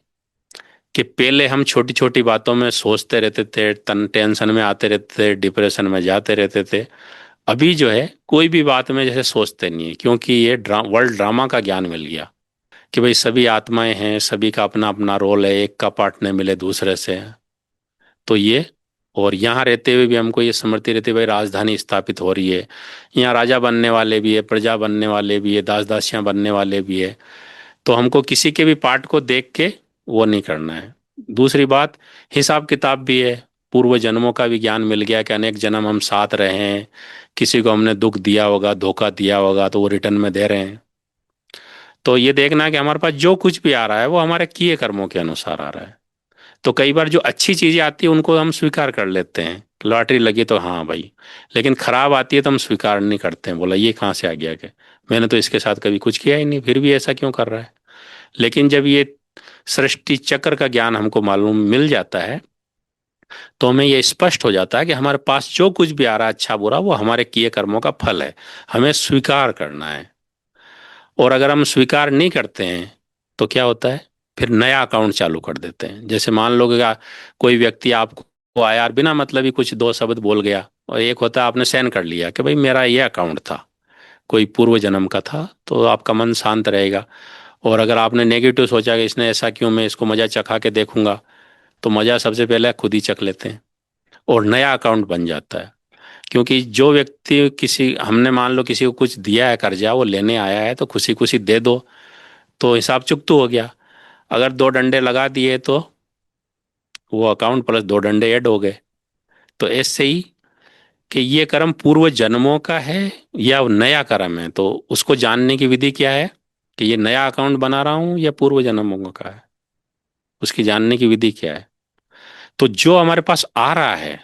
कि पहले हम छोटी छोटी बातों में सोचते रहते थे, तन टेंशन में आते रहते थे, डिप्रेशन में जाते रहते थे। अभी जो है कोई भी बात में जैसे सोचते नहीं है, क्योंकि ये वर्ल्ड ड्रामा का ज्ञान मिल गया कि भाई सभी आत्माएं हैं, सभी का अपना अपना रोल है, एक का पार्ट नहीं मिले दूसरे से। तो ये, और यहाँ रहते हुए भी हमको ये स्मृति रहती है भाई राजधानी स्थापित हो रही है, यहाँ राजा बनने वाले भी है, प्रजा बनने वाले भी है, दास दासियां बनने वाले भी है। तो हमको किसी के भी पार्ट को देख के वो नहीं करना है। दूसरी बात, हिसाब किताब भी है, पूर्व जन्मों का भी ज्ञान मिल गया कि अनेक जन्म हम साथ रहे हैं, किसी को हमने दुख दिया होगा, धोखा दिया होगा, तो वो रिटर्न में दे रहे हैं। तो ये देखना है कि हमारे पास जो कुछ भी आ रहा है वो हमारे किए कर्मों के अनुसार आ रहा है। तो कई बार जो अच्छी चीजें आती है उनको हम स्वीकार कर लेते हैं, लॉटरी लगी तो हाँ भाई। लेकिन खराब आती है तो हम स्वीकार नहीं करते हैं, बोला ये कहाँ से आ गया, कि मैंने तो इसके साथ कभी कुछ किया ही नहीं, फिर भी ऐसा क्यों कर रहा है। लेकिन जब ये सृष्टि चक्र का ज्ञान हमको मालूम मिल जाता है, तो हमें ये स्पष्ट हो जाता है कि हमारे पास जो कुछ भी आ रहा है अच्छा बुरा, वो हमारे किए कर्मों का फल है, हमें स्वीकार करना है। और अगर हम स्वीकार नहीं करते हैं तो क्या होता है, फिर नया अकाउंट चालू कर देते हैं। जैसे मान लो कि कोई व्यक्ति आपको आया और बिना मतलब ही कुछ दो शब्द बोल गया, और एक होता है आपने साइन कर लिया कि भाई मेरा ये अकाउंट था, कोई पूर्व जन्म का था, तो आपका मन शांत रहेगा। और अगर आपने नेगेटिव सोचा कि इसने ऐसा क्यों, मैं इसको मजा चखा के देखूंगा, तो मजा सबसे पहले खुद ही चख लेते हैं, और नया अकाउंट बन जाता है। क्योंकि जो व्यक्ति, किसी हमने मान लो किसी को कुछ दिया है कर्जा, वो लेने आया है, तो खुशी खुशी दे दो, तो हिसाब चुकतू हो गया। अगर दो डंडे लगा दिए तो वो अकाउंट प्लस दो डंडे ऐड हो गए। तो ऐसे ही कि ये कर्म पूर्व जन्मों का है या नया कर्म है, तो उसको जानने की विधि क्या है कि ये नया अकाउंट बना रहा हूं या पूर्व जन्मों का है। उसकी जानने की विधि क्या है। तो जो हमारे पास आ रहा है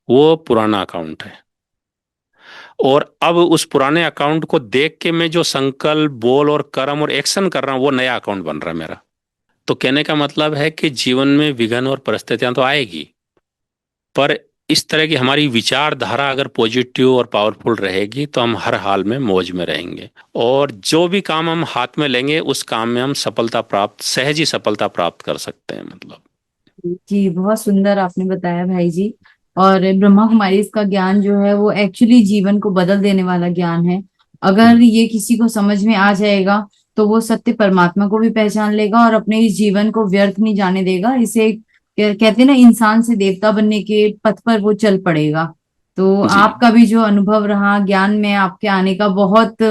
वो पुराना अकाउंट है, और अब उस पुराने अकाउंट को देख के मैं जो संकल्प, बोल और कर्म और एक्शन कर रहा हूं वो नया अकाउंट बन रहा है मेरा। तो कहने का मतलब है कि जीवन में विघ्न और परिस्थितियां तो आएगी, पर इस तरह की हमारी विचारधारा अगर पॉजिटिव और पावरफुल रहेगी तो हम हर हाल में मौज में रहेंगे, और जो भी काम हम हाथ में लेंगे उस काम में हम सफलता प्राप्त, सहज ही सफलता प्राप्त कर सकते हैं मतलब। जी बहुत सुंदर आपने बताया भाई जी। और ब्रह्मा कुमारी इसका ज्ञान जो है वो एक्चुअली जीवन को बदल देने वाला ज्ञान है। अगर हम्म, ये किसी को समझ में आ जाएगा तो वो सत्य परमात्मा को भी पहचान लेगा और अपने इस जीवन को व्यर्थ नहीं जाने देगा। इसे कहते हैं ना, इंसान से देवता बनने के पथ पर वो चल पड़ेगा। तो जी आपका भी जो अनुभव रहा ज्ञान में आपके आने का, बहुत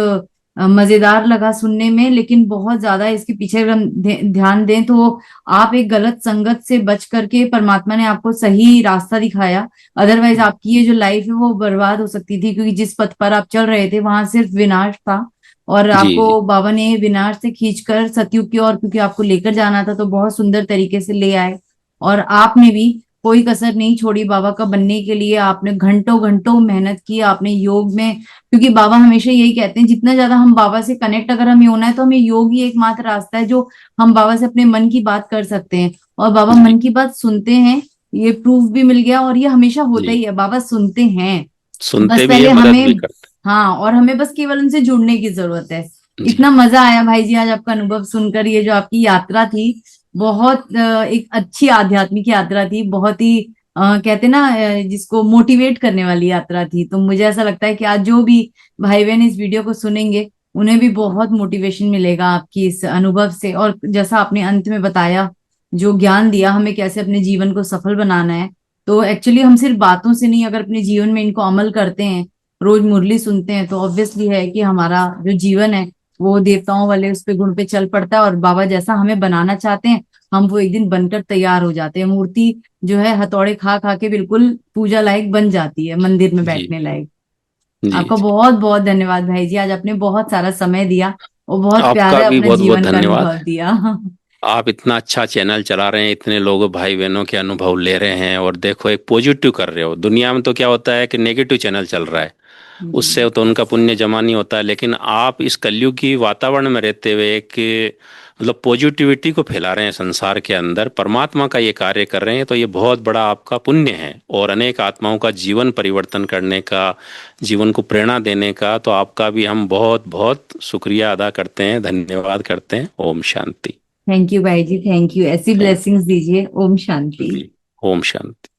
मजेदार लगा सुनने में। लेकिन बहुत ज्यादा इसके पीछे अगर हम ध्यान दें तो आप एक गलत संगत से बच करके परमात्मा ने आपको सही रास्ता दिखाया। अदरवाइज आपकी ये जो लाइफ है वो बर्बाद हो सकती थी, क्योंकि जिस पथ पर आप चल रहे थे वहां सिर्फ विनाश था। और जी जी आपको बाबा ने विनाश से खींचकर सतयुग की ओर, क्योंकि आपको लेकर जाना था, तो बहुत सुंदर तरीके से ले आए। और आपने भी कोई कसर नहीं छोड़ी बाबा का बनने के लिए। आपने घंटों घंटों मेहनत की आपने योग में, क्योंकि बाबा हमेशा यही कहते हैं जितना ज्यादा हम बाबा से कनेक्ट अगर हमें होना है तो हमें योग ही एकमात्र रास्ता है जो हम बाबा से अपने मन की बात कर सकते हैं। और बाबा जी मन की बात सुनते हैं, ये प्रूफ भी मिल गया। और ये हमेशा होता जी, ही है, बाबा सुनते हैं। बस सुनते भी है, पहले मदद भी हमें, करते हाँ, और हमें बस केवल उनसे जुड़ने की जरूरत है। हैं। जी इतना मजा आया भाई जी आज आपका अनुभव सुनकर। ये जो आपकी यात्रा थी बहुत एक अच्छी आध्यात्मिक यात्रा थी, बहुत ही कहते ना जिसको मोटिवेट करने वाली यात्रा थी। तो मुझे ऐसा लगता है कि आज जो भी भाई बहन इस वीडियो को सुनेंगे उन्हें भी बहुत मोटिवेशन मिलेगा आपकी इस अनुभव से। और जैसा आपने अंत में बताया, जो ज्ञान दिया हमें कैसे अपने जीवन को सफल बनाना है, तो एक्चुअली हम सिर्फ बातों से नहीं, अगर अपने जीवन में इनको अमल करते हैं, रोज मुरली सुनते हैं, तो ऑब्वियसली है कि हमारा जो जीवन है वो देवताओं वाले उस पे गुण पे चल पड़ता है। और बाबा जैसा हमें बनाना चाहते हैं हम वो एक दिन बनकर तैयार हो जाते हैं। मूर्ति जो है हथौड़े खा खा के बिल्कुल पूजा लायक बन जाती है, मंदिर में जी बैठने लायक। जी आपका जी, बहुत बहुत धन्यवाद भाई जी, आज आपने बहुत सारा समय दिया और बहुत आपका प्यारा भी अपना बहुत बहुत जीवन का धन्यवाद। अनुभव दिया। आप इतना अच्छा चैनल चला रहे हैं, इतने लोग भाई बहनों के अनुभव ले रहे हैं, और देखो एक पॉजिटिव कर रहे हो। दुनिया में तो क्या होता है कि नेगेटिव चैनल चल रहा है, जी उससे तो उनका पुण्य जमा नहीं होता है, लेकिन आप इस कलयुग की वातावरण में रहते हुए एक मतलब पॉजिटिविटी को फैला रहे हैं संसार के अंदर, परमात्मा का ये कार्य कर रहे हैं, तो ये बहुत बड़ा आपका पुण्य है, और अनेक आत्माओं का जीवन परिवर्तन करने का, जीवन को प्रेरणा देने का, तो आपका भी हम बहुत बहुत शुक्रिया अदा करते हैं, धन्यवाद करते हैं। ओम शांति। थैंक यू भाई जी, थैंक यू। ऐसी थैंक ब्लेसिंग्स दीजिए। ओम शांति। जी। ओम शांति।